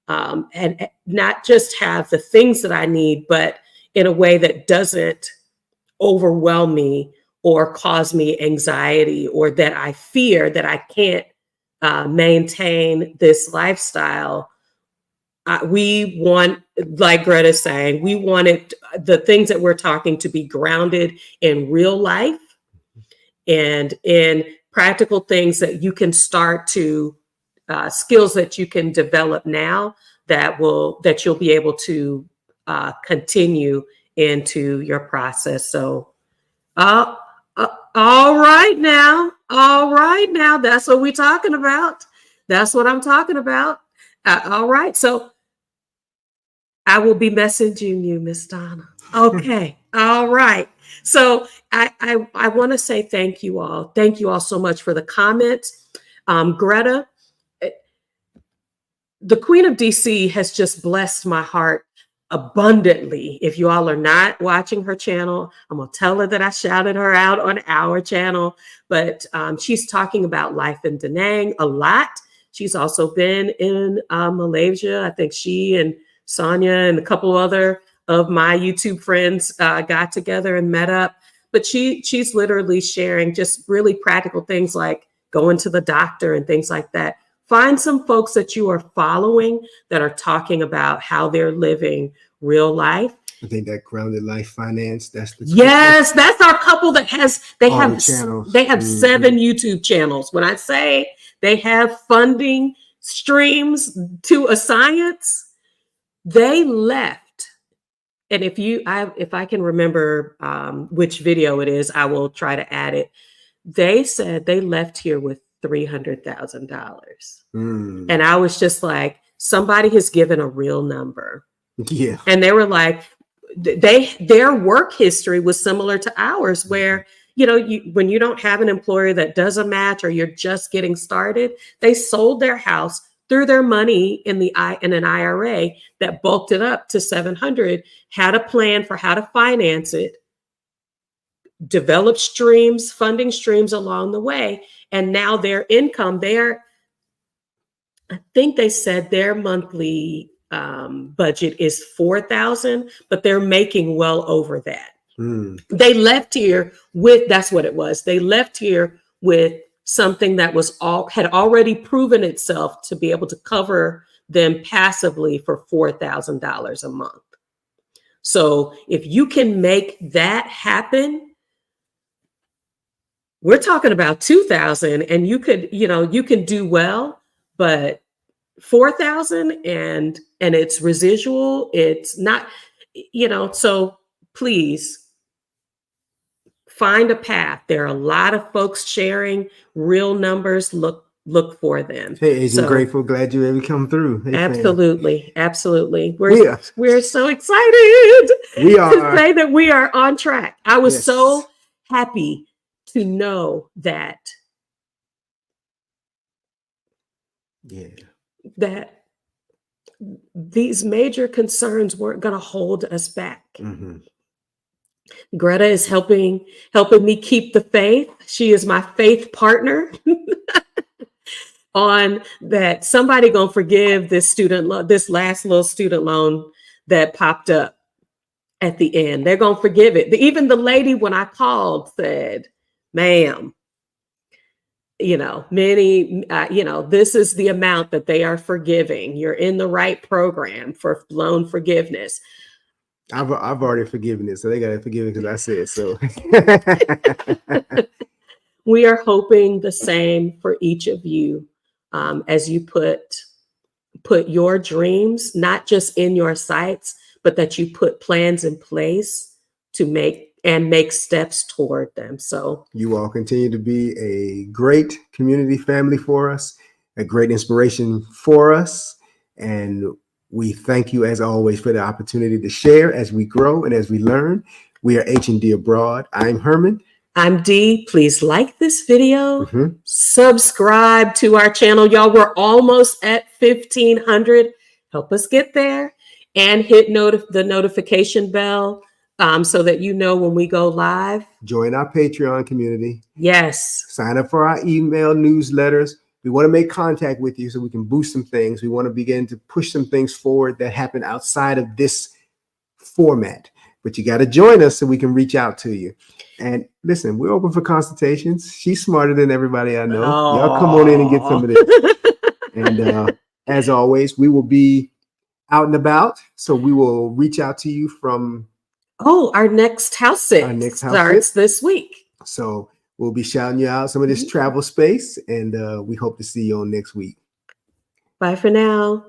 and not just have the things that I need, but in a way that doesn't overwhelm me or cause me anxiety, or that I fear that I can't maintain this lifestyle. We want, like Greta's saying, we wanted the things that we're talking to be grounded in real life and in practical things that you can start to, skills that you can develop now that you'll be able to continue into your process. So, all right now, that's what we're talking about. That's what I'm talking about. All right, so I will be messaging you, Miss Donna. Okay, all right. So I want to say thank you all. Thank you all so much for the comments. Greta, the Queen of DC has just blessed my heart abundantly. If you all are not watching her channel, I'm gonna tell her that I shouted her out on our channel, but she's talking about life in Da Nang a lot. She's also been in Malaysia. I think she and Sonia and a couple of other of my YouTube friends got together and met up. But she's literally sharing just really practical things like going to the doctor and things like that. Find some folks that you are following that are talking about how they're living real life. I think that Grounded Life Finance, that's the yes, that's our couple that they have mm-hmm. 7 YouTube channels. When I say they have funding streams to a science, they left. And if I can remember which video it is, I will try to add it. They said they left here with $300,000. And I was just like, somebody has given a real number. Yeah. And they were like, their work history was similar to ours, where, when you don't have an employer that does a match or you're just getting started, they sold their house, threw their money in an IRA that bulked it up to 700, had a plan for how to finance it, develop funding streams along the way. And now their income, I think they said their monthly budget is $4,000, but they're making well over that. They left here with, that's what it was. They left here with something that had already proven itself to be able to cover them passively for $4,000 a month. So if you can make that happen, we're talking about 2,000, and you can do well, but 4,000 and it's residual. It's not, so please find a path. There are a lot of folks sharing real numbers. Look for them. Hey, Agent Grateful, glad you ever come through. Hey, absolutely. We're so excited to say that we are on track. I was so happy to know that. Yeah. that these major concerns weren't going to hold us back. Mhm. Greta is helping me keep the faith. She is my faith partner on that. Somebody gonna forgive this student loan, this last little student loan that popped up at the end. They're gonna forgive it. Even the lady, when I called, said, "Ma'am, this is the amount that they are forgiving. You're in the right program for loan forgiveness." I've already forgiven it, so they gotta forgive it because I said so. We are hoping the same for each of you, as you put your dreams not just in your sights, but that you put plans in place to make steps toward them. So you all continue to be a great community family for us, a great inspiration for us, and we thank you as always for the opportunity to share as we grow and as we learn. We are H&D Abroad. I'm Herman. I'm Dee. Please like this video. Mhm. Subscribe to our channel. Y'all, we're almost at 1,500. Help us get there. And hit the notification bell so that you know when we go live. Join our Patreon community. Yes. Sign up for our email newsletters. We want to make contact with you so we can boost some things. We want to begin to push some things forward that happen outside of this format. But you got to join us so we can reach out to you. And listen, we're open for consultations. She's smarter than everybody I know. Y'all come on in and get some of this. And as always, we will be out and about. So we will reach out to you from... our next house sit starts this week. So we'll be shouting you out some of this travel space. And we hope to see you on next week. Bye for now.